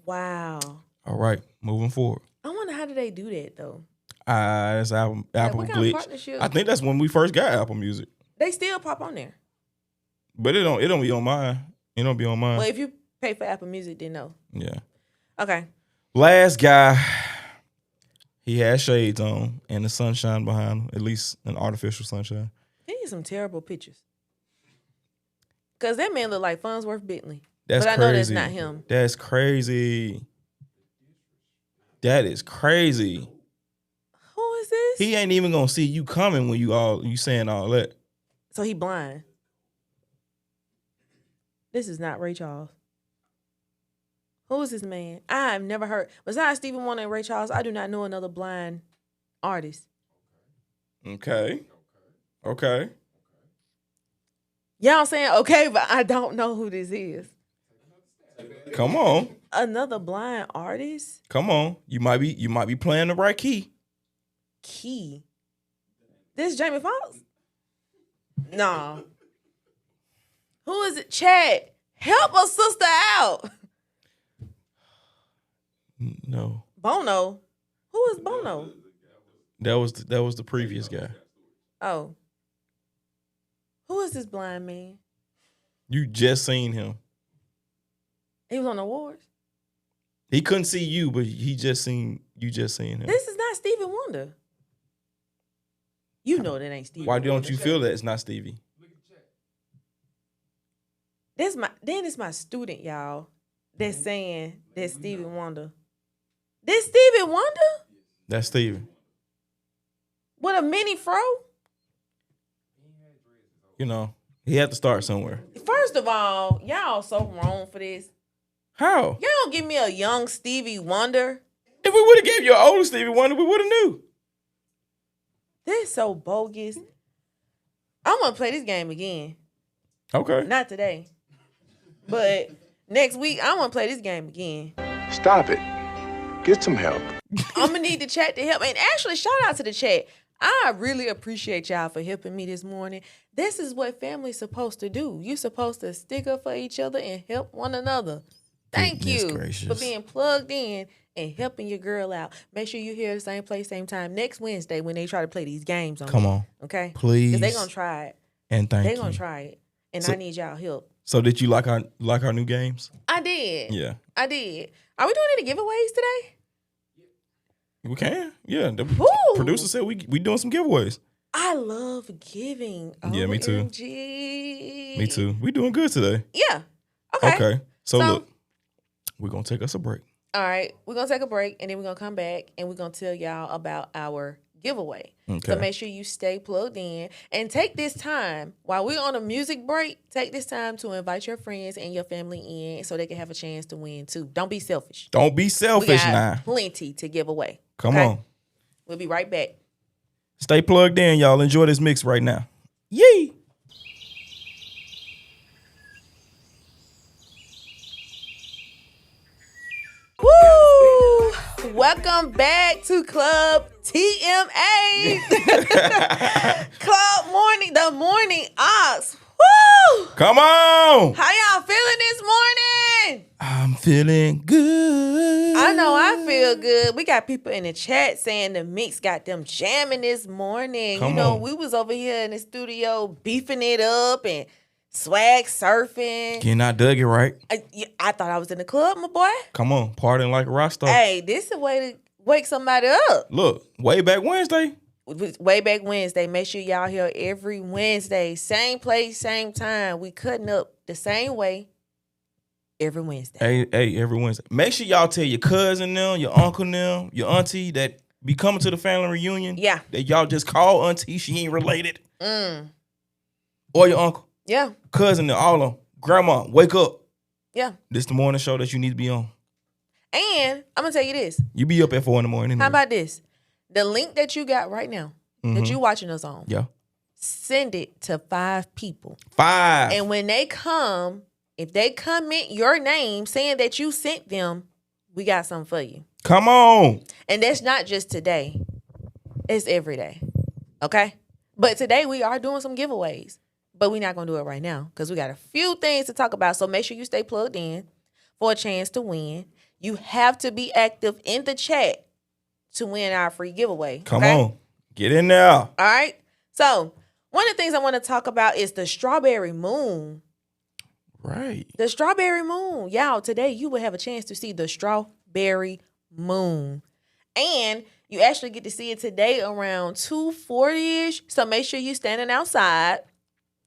Wow. All right, moving forward. I wonder how do they do that though? That's Apple what kind of glitch. partnership? I think that's when we first got Apple Music. They still pop on there. But it don't be on mine. It don't be on mine. Well, if you pay for Apple Music, then no. Yeah. Okay. Last guy, he has shades on and the sunshine behind him, at least an artificial sunshine. He needs some terrible pictures. Cause that man look like Farnsworth Bentley. That's but I crazy. know that's not him. That's crazy. That is crazy. Who is this? He ain't even gonna see you coming when you saying all that. So he blind. This is not Ray Charles. Who is this man? I have never heard. Besides Stevie Wonder and Ray Charles, I do not know another blind artist. Okay. Okay. Y'all saying okay, but I don't know who this is. Come on. Another blind artist? Come on. You might be playing the right key. Key. This Jamie Foxx? Nah. Who is it? Chad, help a sister out. No. Bono. Who is Bono? That was the previous guy. Oh. Who is this blind man? You just seen him. He was on the awards. He couldn't see you, but you just seen him. This is not Stevie Wonder. You know that ain't Stevie Why Wonder. don't you feel that it's not Stevie? It's my student, y'all, that's saying that's Stevie Wonder. This Stevie Wonder? That's Stevie. With a mini fro? You know, he had to start somewhere. First of all, y'all so wrong for this. How? Y'all don't give me a young Stevie Wonder. If we would have gave you an older Stevie Wonder, we would have knew. This so bogus. I want to play this game again. Okay. Not today, but next week I want to play this game again. Stop it. Get some help. I'm gonna need the chat to help. And actually, shout out to the chat. I really appreciate y'all for helping me this morning. This is what family's supposed to do. You're supposed to stick up for each other and help one another. Thank Goodness you gracious. for being plugged in and helping your girl out. Make sure you're here the same place, same time next Wednesday when they try to play these games on Come me. on. Okay? Please. Because they're going to try it. And thank They're you. going to try it. And So- I need y'all help. So did you like our new games? I did. Yeah. I did. Are we doing any giveaways today? We can. Yeah. The Woo! producer said we doing some giveaways. I love giving. Yeah, me too. OMG. Me too. We doing good today. Yeah. Okay. Okay. So So- look, we're gonna take us a break. All right. We're going to take a break and then we're going to come back and we're going to tell y'all about our giveaway. Okay. So make sure you stay plugged in and take this time while we're on a music break. Take this time to invite your friends and your family in so they can have a chance to win too. Don't be selfish. Don't be We selfish got now. plenty to give away. Come okay? on. We'll be right back. Stay plugged in, y'all. Enjoy this mix right now. Yee. Woo! Welcome back to Club TMA. Club Morning, the Morning Aux. Woo! Come on. How y'all feeling this morning? I'm feeling good. I know I feel good. We got people in the chat saying the mix got them jamming this morning. Come you know, on. we was over here in the studio beefing it up and swag surfing. Getting out Dougie right. I thought I was in the club, my boy. Come on. Partying like a rock star. Hey, this is a way to wake somebody up. Look, way back Wednesday. Way back Wednesday. Make sure y'all here every Wednesday. Same place, same time. We cutting up the same way every Wednesday. Hey, every Wednesday. Make sure y'all tell your cousin them, your uncle them, your auntie that be coming to the family reunion. Yeah. That y'all just call auntie. She ain't related. Mm. Or your uncle, Yeah. cousin, them, all of them. Grandma, wake up. Yeah. This the morning show that you need to be on. And I'm going to tell you this. You be up at 4 a.m. anyway. How about this? The link that you got right now, that you watching us on, Yeah. send it to 5 people. 5. And when they come, if they comment your name saying that you sent them, we got something for you. Come on. And that's not just today. It's every day. Okay? But today we are doing some giveaways. But we're not going to do it right now because we got a few things to talk about. So make sure you stay plugged in for a chance to win. You have to be active in the chat to win our free giveaway. Come okay? on. Get in there. All right? So one of the things I want to talk about is the strawberry moon. Right. The strawberry moon. Y'all, today you will have a chance to see the strawberry moon. And you actually get to see it today around 2:40-ish. So make sure you're standing outside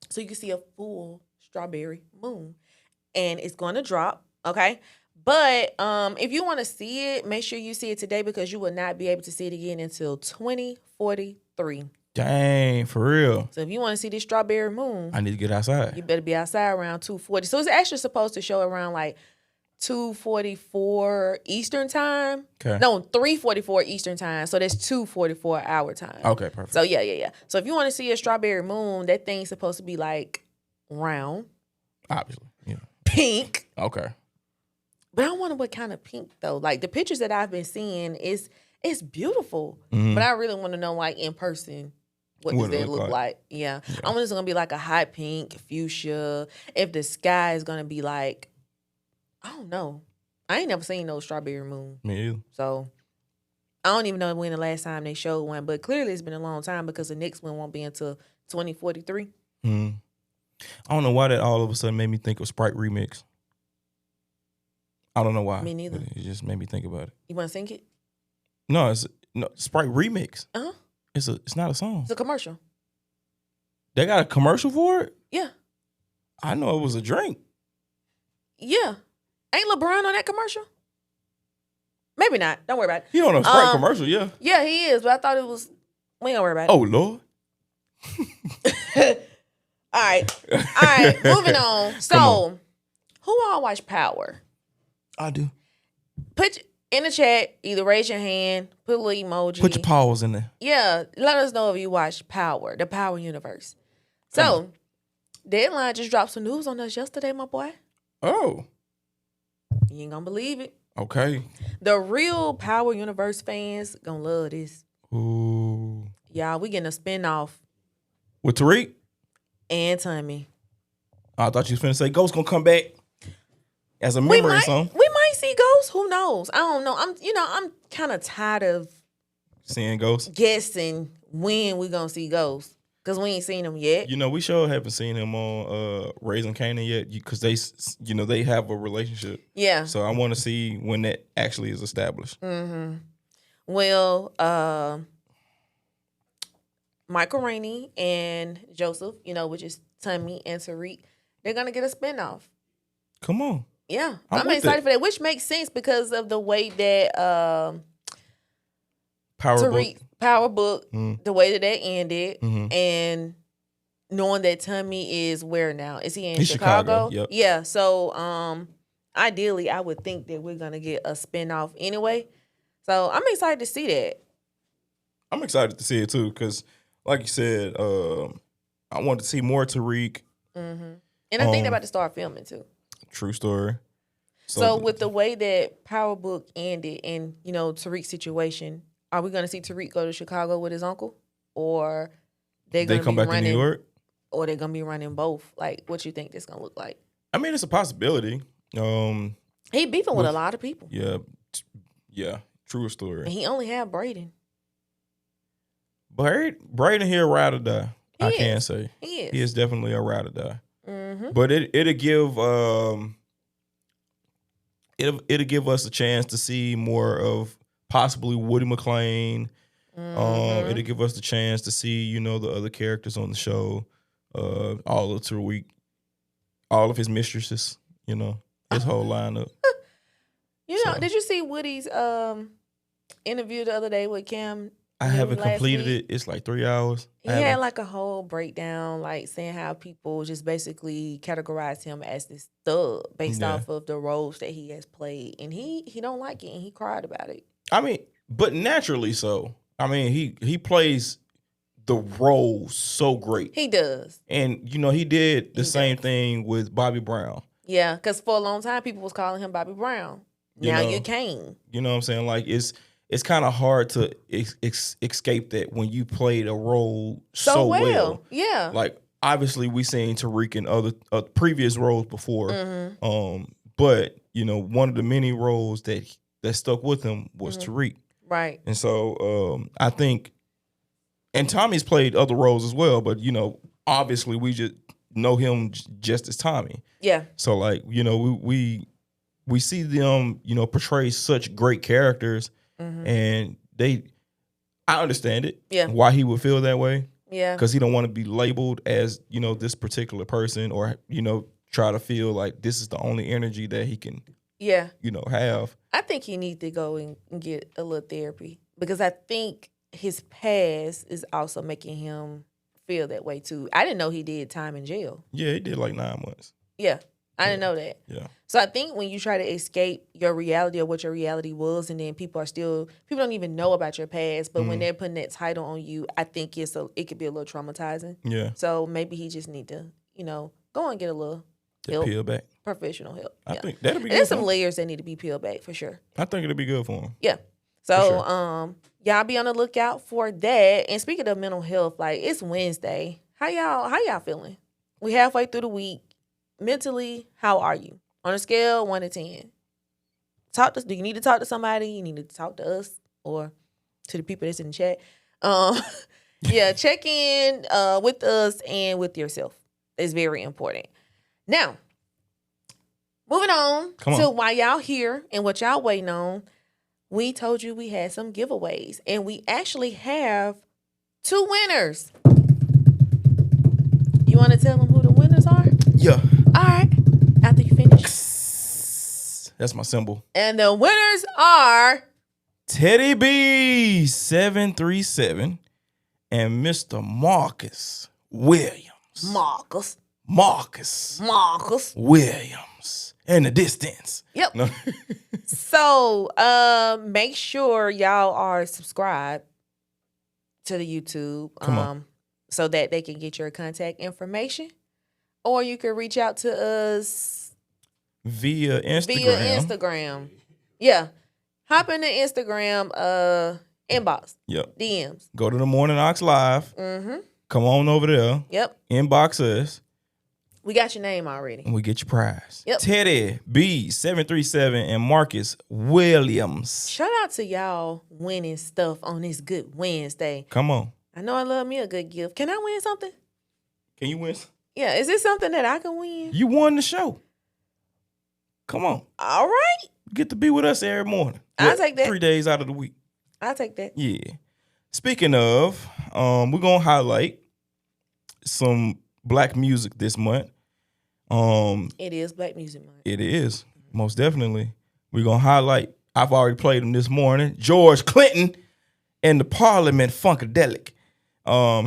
so you can see a full strawberry moon. And it's going to drop, okay? But if you want to see it, make sure you see it today because you will not be able to see it again until 2043. Dang, for real. So if you want to see this strawberry moon, I need to get outside. you better be outside around 2:40. So it's actually supposed to show around like 2:44 Eastern time. Okay. No, 3:44 Eastern time. So that's 2:44 our time. Okay, perfect. So yeah. So if you want to see a strawberry moon, that thing's supposed to be like round, Obviously. Yeah. pink. Okay. But I wonder what kind of pink though. Like the pictures that I've been seeing it's beautiful. Mhm. But I really want to know like in person. What What does it that look look like? Yeah. I wonder if it's gonna be like a hot pink, fuchsia. If the sky is gonna be like, I don't know. I ain't never seen no strawberry moon. Me either. So I don't even know when the last time they showed one, but clearly it's been a long time because the next one won't be until 2043. Mhm. I don't know why that all of a sudden made me think of Sprite Remix. I don't know why. Me neither. But it just made me think about it. You want to sing it? No, it's Sprite Remix. Uh huh. It's not a song. It's a commercial. They got a commercial for it? Yeah. I know it was a drink. Yeah. Ain't LeBron on that commercial? Maybe not. Don't worry about it. He on a Sprite commercial, yeah. Yeah, he is, but I thought it was. We ain't gonna worry about it. Oh, Lord. All right. Moving on. Come So, who all watch Power? I do. Put in the chat. Either raise your hand, put a little emoji. Put your paws in there. Yeah, let us know if you watch Power, the Power universe. So, Deadline just dropped some news on us yesterday, my boy. Oh, You ain't gonna believe it. okay. The real Power Universe fans gonna love this. Ooh. Y'all, we getting a spinoff. With Tariq? And Tommy. I thought you was finna say Ghost gonna come back as a We memory or might something. see Ghosts. Who knows? I don't know. I'm kind of tired of Seeing Ghost. guessing when we gonna see Ghosts. Because we ain't seen him yet. You know, we sure haven't seen him on Raising Kanan yet, because they have a relationship. Yeah. So I want to see when that actually is established. Mm-hmm. Well, Michael Rainey and Joseph, which is Tommy and Tariq, they're gonna get a spinoff. Come on. Yeah, I'm I'm with excited it. for that, which makes sense because of the way that Power Tariq Book. Power Book, Mm. the way that ended, Mhm. and knowing that Tommy is where now? Is he in He's Chicago? Chicago, yep. Yeah. So ideally I would think that we're gonna get a spinoff anyway. So I'm excited to see that. I'm excited to see it too, because like you said, I want to see more Tariq. Mm-hmm. And I think they're about to start filming too. True story. So with the way that Power Book ended and, Tariq's situation, are we going to see Tariq go to Chicago with his uncle? Or they're they going to come be back running, to New York. or they're going to be running both? Like, what you think this going to look like? I mean, it's a possibility. He beefing with a lot of people. Yeah, true And story. he only had Braden. Braden here ride or die. He I is. can say He is. he is definitely a ride or die. Mm-hmm. But it'll give us a chance to see more of possibly Woody McClain. Mm-hmm. It'll give us the chance to see, the other characters on the show, all of Tariq, all of his mistresses, his whole lineup. So. Did you see Woody's interview the other day with Cam? I haven't last completed week? it. It's like 3 hours. He had like a whole breakdown, like saying how people just basically categorize him as this thug based off of the roles that he has played, and he don't like it, and he cried about it. I mean, but naturally so. I mean, he plays the role so great. He does. And, he did the same thing with Bobby Brown. Yeah, because for a long time, people was calling him Bobby Brown. Now you can't. You know what I'm saying? Like, it's kind of hard to escape that when you played a role so well. Yeah. Like, obviously, we seen Tariq in other previous roles before. Mm-hmm. But, one of the many roles that stuck with him was Tariq. Right. And so I think, and Tommy's played other roles as well, but, obviously we just know him just as Tommy. Yeah. So, like, we see them, portray such great characters, and I understand it. Yeah. Why he would feel that way. Yeah. Because he don't want to be labeled as, this particular person, or, try to feel like this is the only energy that he can, have. I think he needs to go and get a little therapy, because I think his past is also making him feel that way too. I didn't know he did time in jail. Yeah, he did like 9 months. Yeah. I didn't know that. Yeah. So I think when you try to escape your reality or what your reality was, and then people don't even know about your past, but when they're putting that title on you, I think it could be a little traumatizing. Yeah. So maybe he just need to, go and get a little help, Peel back. professional help. I think that'll be good. There's for some him. layers that need to be peeled back for sure. I think it'll be good for him. Yeah. So, sure. Y'all be on the lookout for that. And speaking of mental health, like, it's Wednesday. How y'all feeling? We halfway through the week. Mentally, how are you? On a scale 1 to 10. Do you need to talk to somebody? You need to talk to us or to the people that's in the chat. Yeah, check in with us and with yourself. It's very important. Now, moving on to why y'all here and what y'all waiting on. We told you we had some giveaways, and we actually have 2 winners. You want to tell them who the winners are? Yeah. All right. After you finish. That's my symbol. And the winners are Teddy B 737 and Mr. Marcus Williams. Marcus Williams. In the distance. Yep. No. So make sure y'all are subscribed to the YouTube. Come on. so that they can get your contact information. Or you can reach out to us Via Instagram. via Instagram. Yeah. Hop in the Instagram inbox. Yep. DMs. Go to the Morning Aux Live. Mm-hmm. Come on over there. Yep. Inbox us. We got your name already. And we get your prize. Yep. Teddy B737 and Marcus Williams. Shout out to y'all winning stuff on this Good Wednesday. Come on. I know I love me a good gift. Can I win something? Can you win? Yeah, is this something that I can win? You won the show. Come on. All right. You get to be with us every morning. I'll take that. 3 days out of the week. I'll take that. Yeah. Speaking of, we're going to highlight some black music this month. It is Black Music Month. It is, most definitely. We're going to highlight, I've already played him this morning, George Clinton and the Parliament-Funkadelic.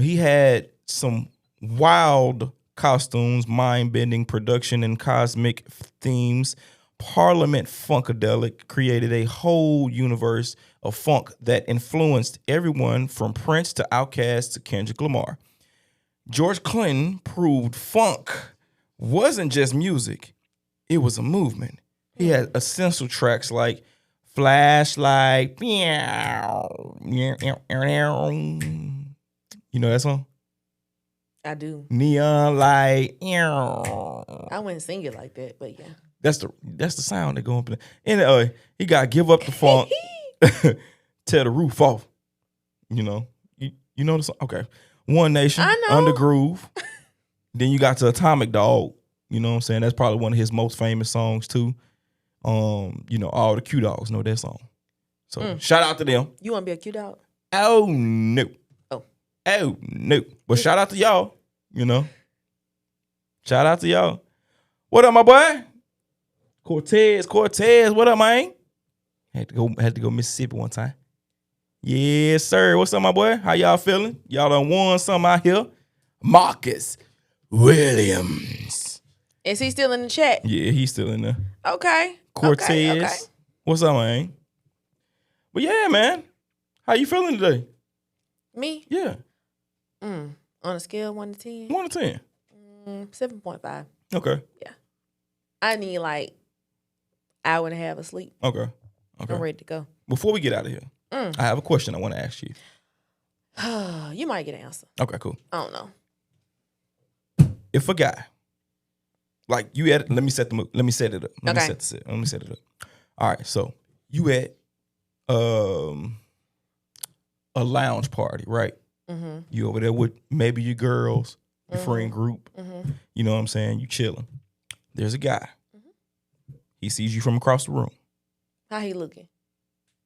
He had some wild costumes, mind-bending production, and cosmic themes. Parliament-Funkadelic created a whole universe of funk that influenced everyone from Prince to OutKast to Kendrick Lamar. George Clinton proved funk wasn't just music, it was a movement. He had essential tracks like Flashlight, you know that song? I do. Neon Light. I wouldn't sing it like that, but yeah. That's the sound that go up in there. And he got to give up the funk, tear the roof off. You know? You know the song? Okay. One Nation, I know. Under Groove. Then you got to Atomic Dog. You know what I'm saying? That's probably one of his most famous songs too. You know, all the Q Dogs know that song. So shout out to them. You want to be a cute dog? Oh no. Oh no. But shout out to y'all, you know. Shout out to y'all. What up, my boy? Cortez, what up, man? Had to go Mississippi one time. Yes, sir. What's up, my boy? How y'all feeling? Y'all done won something out here. Marcus Williams. Is he still in the chat? Yeah, he's still in there. Okay. Cortez. Okay. What's up, man? But yeah, man. How you feeling today? Me? Yeah. On a scale of 1 to 10? 1 to 10. 7.5. Okay. Yeah. I need like hour and a half of sleep. Okay. I'm ready to go. Before we get out of here, I have a question I want to ask you. You might get an answer. Okay, cool. I don't know. If a guy, like you at, let me set it up. Let me set it up. All right, so you at a lounge party, right? Mm-hmm. You over there with maybe your girls, your friend group. Mm-hmm. You know what I'm saying? You chilling. There's a guy. He sees you from across the room. How he looking?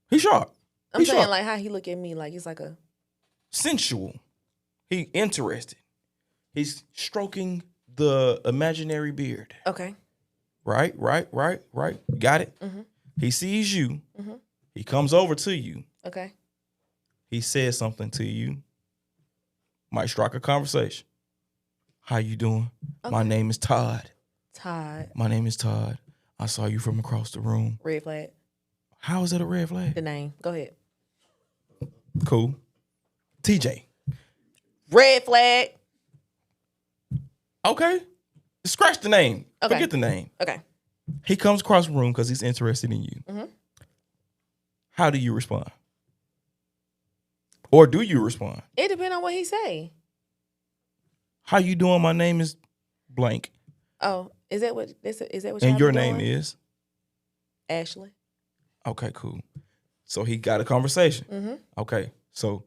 He's sharp. I'm saying like how he look at me like he's like a sensual. He interested. He's stroking the imaginary beard. okay. Right. Got it? Mm-hmm. He sees you. Mm-hmm. He comes over to you. Okay. He says something to you. Might strike a conversation. How you doing? Okay. My name is Todd. Todd. My name is Todd. I saw you from across the room. Red flag. How is it a red flag? The name. Go ahead. Cool. TJ. Red flag. Okay. Scratch the name. Okay. Forget the name. Okay. He comes across the room because he's interested in you. Mm-hmm. How do you respond? Or do you respond? It depends on what he say. How you doing? My name is blank. Oh, is that what And y'all your be name doing? is? Ashley. Okay, cool. So he got a conversation. Mm-hmm. Okay. So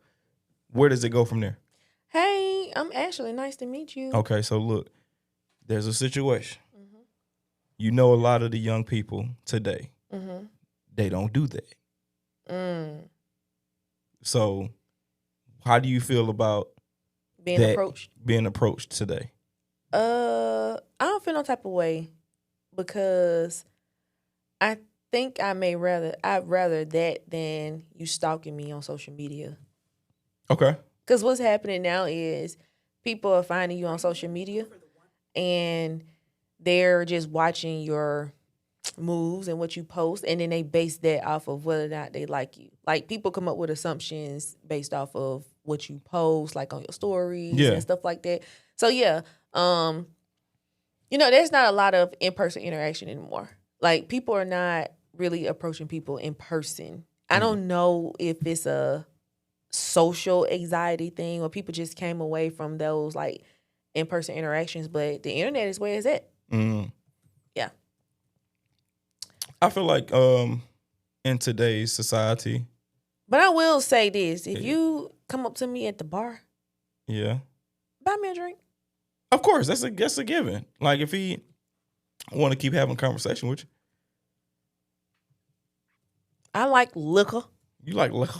where does it go from there? Hey, I'm Ashley. Nice to meet you. Okay, so look, there's a situation. Mm-hmm. You know a lot of the young people today, Mm-hmm. they don't do that. Mm. So how do you feel about Being that approached. being approached today? I don't feel no type of way because I think I'd rather that than you stalking me on social media. Okay. Because what's happening now is people are finding you on social media and they're just watching your moves and what you post, and then they base that off of whether or not they like you. Like, people come up with assumptions based off of what you post, like on your stories and stuff like that. So yeah, there's not a lot of in-person interaction anymore. Like, people are not really approaching people in person. I don't know if it's a social anxiety thing or people just came away from those like in-person interactions, but the internet is where it's at. Yeah. I feel like in today's society. But I will say this. If you come up to me at the bar, buy me a drink. Of course, that's a given. Like, if he want to keep having a conversation with you. I like liquor. You like liquor?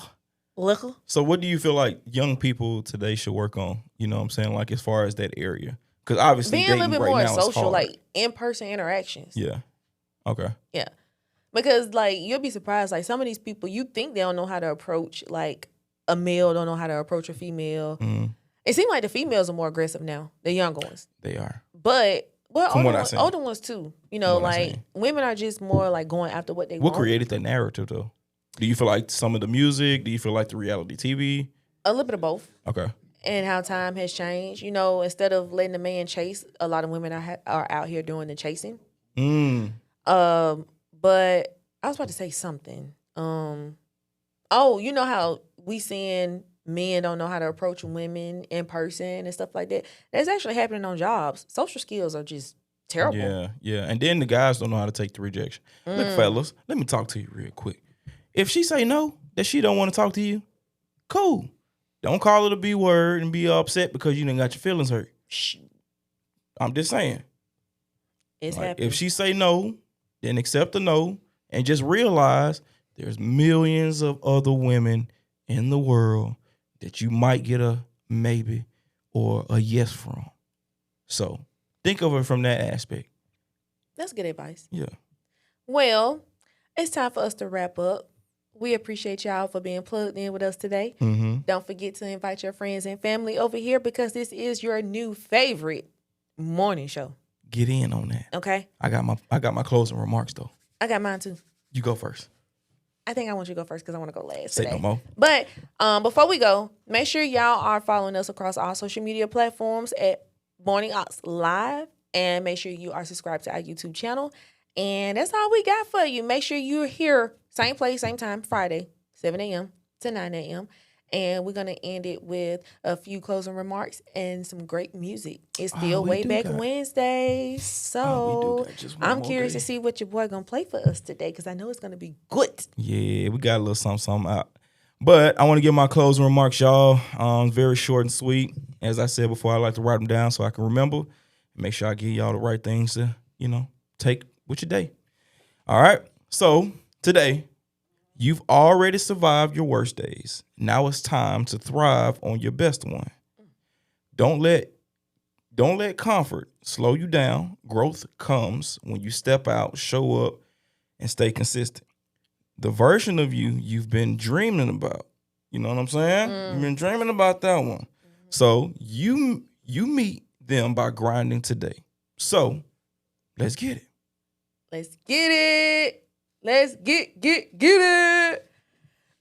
Liquor. So what do you feel like young people today should work on? You know what I'm saying? Like, as far as that area. Because obviously being a little bit right more now social, like in-person interactions. Yeah. Okay. Yeah. Because, like, you'll be surprised. Like, some of these people, you think they don't know how to approach, like, a male don't know how to approach a female. It seems like the females are more aggressive now, the younger ones. They are. But, From older ones, too. You know, like, women are just more, like, going after what they want. What created that narrative, though? Do you feel like some of the music? Do you feel like the reality TV? A little bit of both. Okay. And how time has changed. You know, instead of letting the man chase, a lot of women are out here doing the chasing. But I was about to say something. You know how we seeing men don't know how to approach women in person and stuff like that? That's actually happening on jobs. Social skills are just terrible. Yeah. And then the guys don't know how to take the rejection. Look, fellas, let me talk to you real quick. If she say no, that she don't want to talk to you, cool. Don't call it a B word and be upset because you done got your feelings hurt. I'm just saying. It's like, happening. if she say no, then accept the no and just realize there's millions of other women in the world that you might get a maybe or a yes from. So think of it from that aspect. That's good advice. Yeah. Well, it's time for us to wrap up. We appreciate y'all for being plugged in with us today. Don't forget to invite your friends and family over here because this is your new favorite morning show. Get in on that. Okay. I got my closing remarks though. I got mine too. You go first. I think I want you to go first because I want to go last Say today. no more. But before we go, make sure y'all are following us across all social media platforms at Morning Aux Live, and make sure you are subscribed to our YouTube channel. And that's all we got for you. Make sure you're here, same place, same time, Friday, 7 a.m. to 9 a.m. And we're going to end it with a few closing remarks and some great music. It's still Way Back Wednesday. So I'm curious to see what your boy going to play for us today because I know it's going to be good. Yeah, we got a little something out. But I want to give my closing remarks, y'all. Very short and sweet. As I said before, I like to write them down so I can remember. Make sure I give y'all the right things to, take with your day. All right. So today, you've already survived your worst days. Now it's time to thrive on your best one. Don't let comfort slow you down. Growth comes when you step out, show up, and stay consistent. The version of you've been dreaming about. You know what I'm saying? You've been dreaming about that one. So you meet them by grinding today. So let's get it. Let's get it. Let's get it.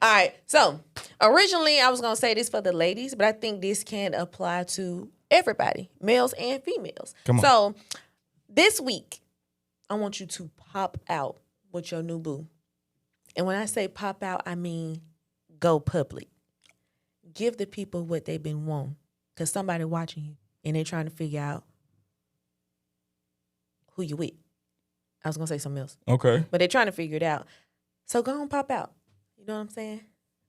All right. So originally I was going to say this for the ladies, but I think this can apply to everybody, males and females. Come on. So this week, I want you to pop out with your new boo. And when I say pop out, I mean go public. Give the people what they've been wanting because somebody watching you and they're trying to figure out who you with. I was going to say something else. Okay. But they're trying to figure it out. So go and pop out. You know what I'm saying?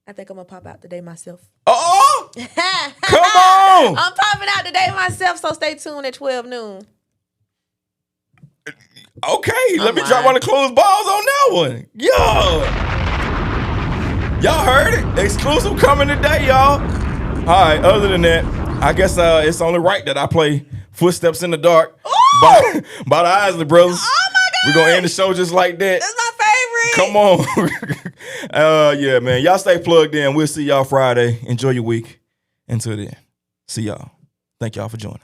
I think I'm going to pop out today myself. Oh! Come on! I'm popping out today myself, so stay tuned at 12 noon. Okay, let me drop one of the closed balls on that one. Y'all heard it. Exclusive coming today, y'all. All right, other than that, I guess it's only right that I play Footsteps in the Dark by the Isley Brothers. Oh, my God. We're going to end the show just like that. That's my favorite. Come on. Yeah, man. Y'all stay plugged in. We'll see y'all Friday. Enjoy your week. Until then, see y'all. Thank y'all for joining.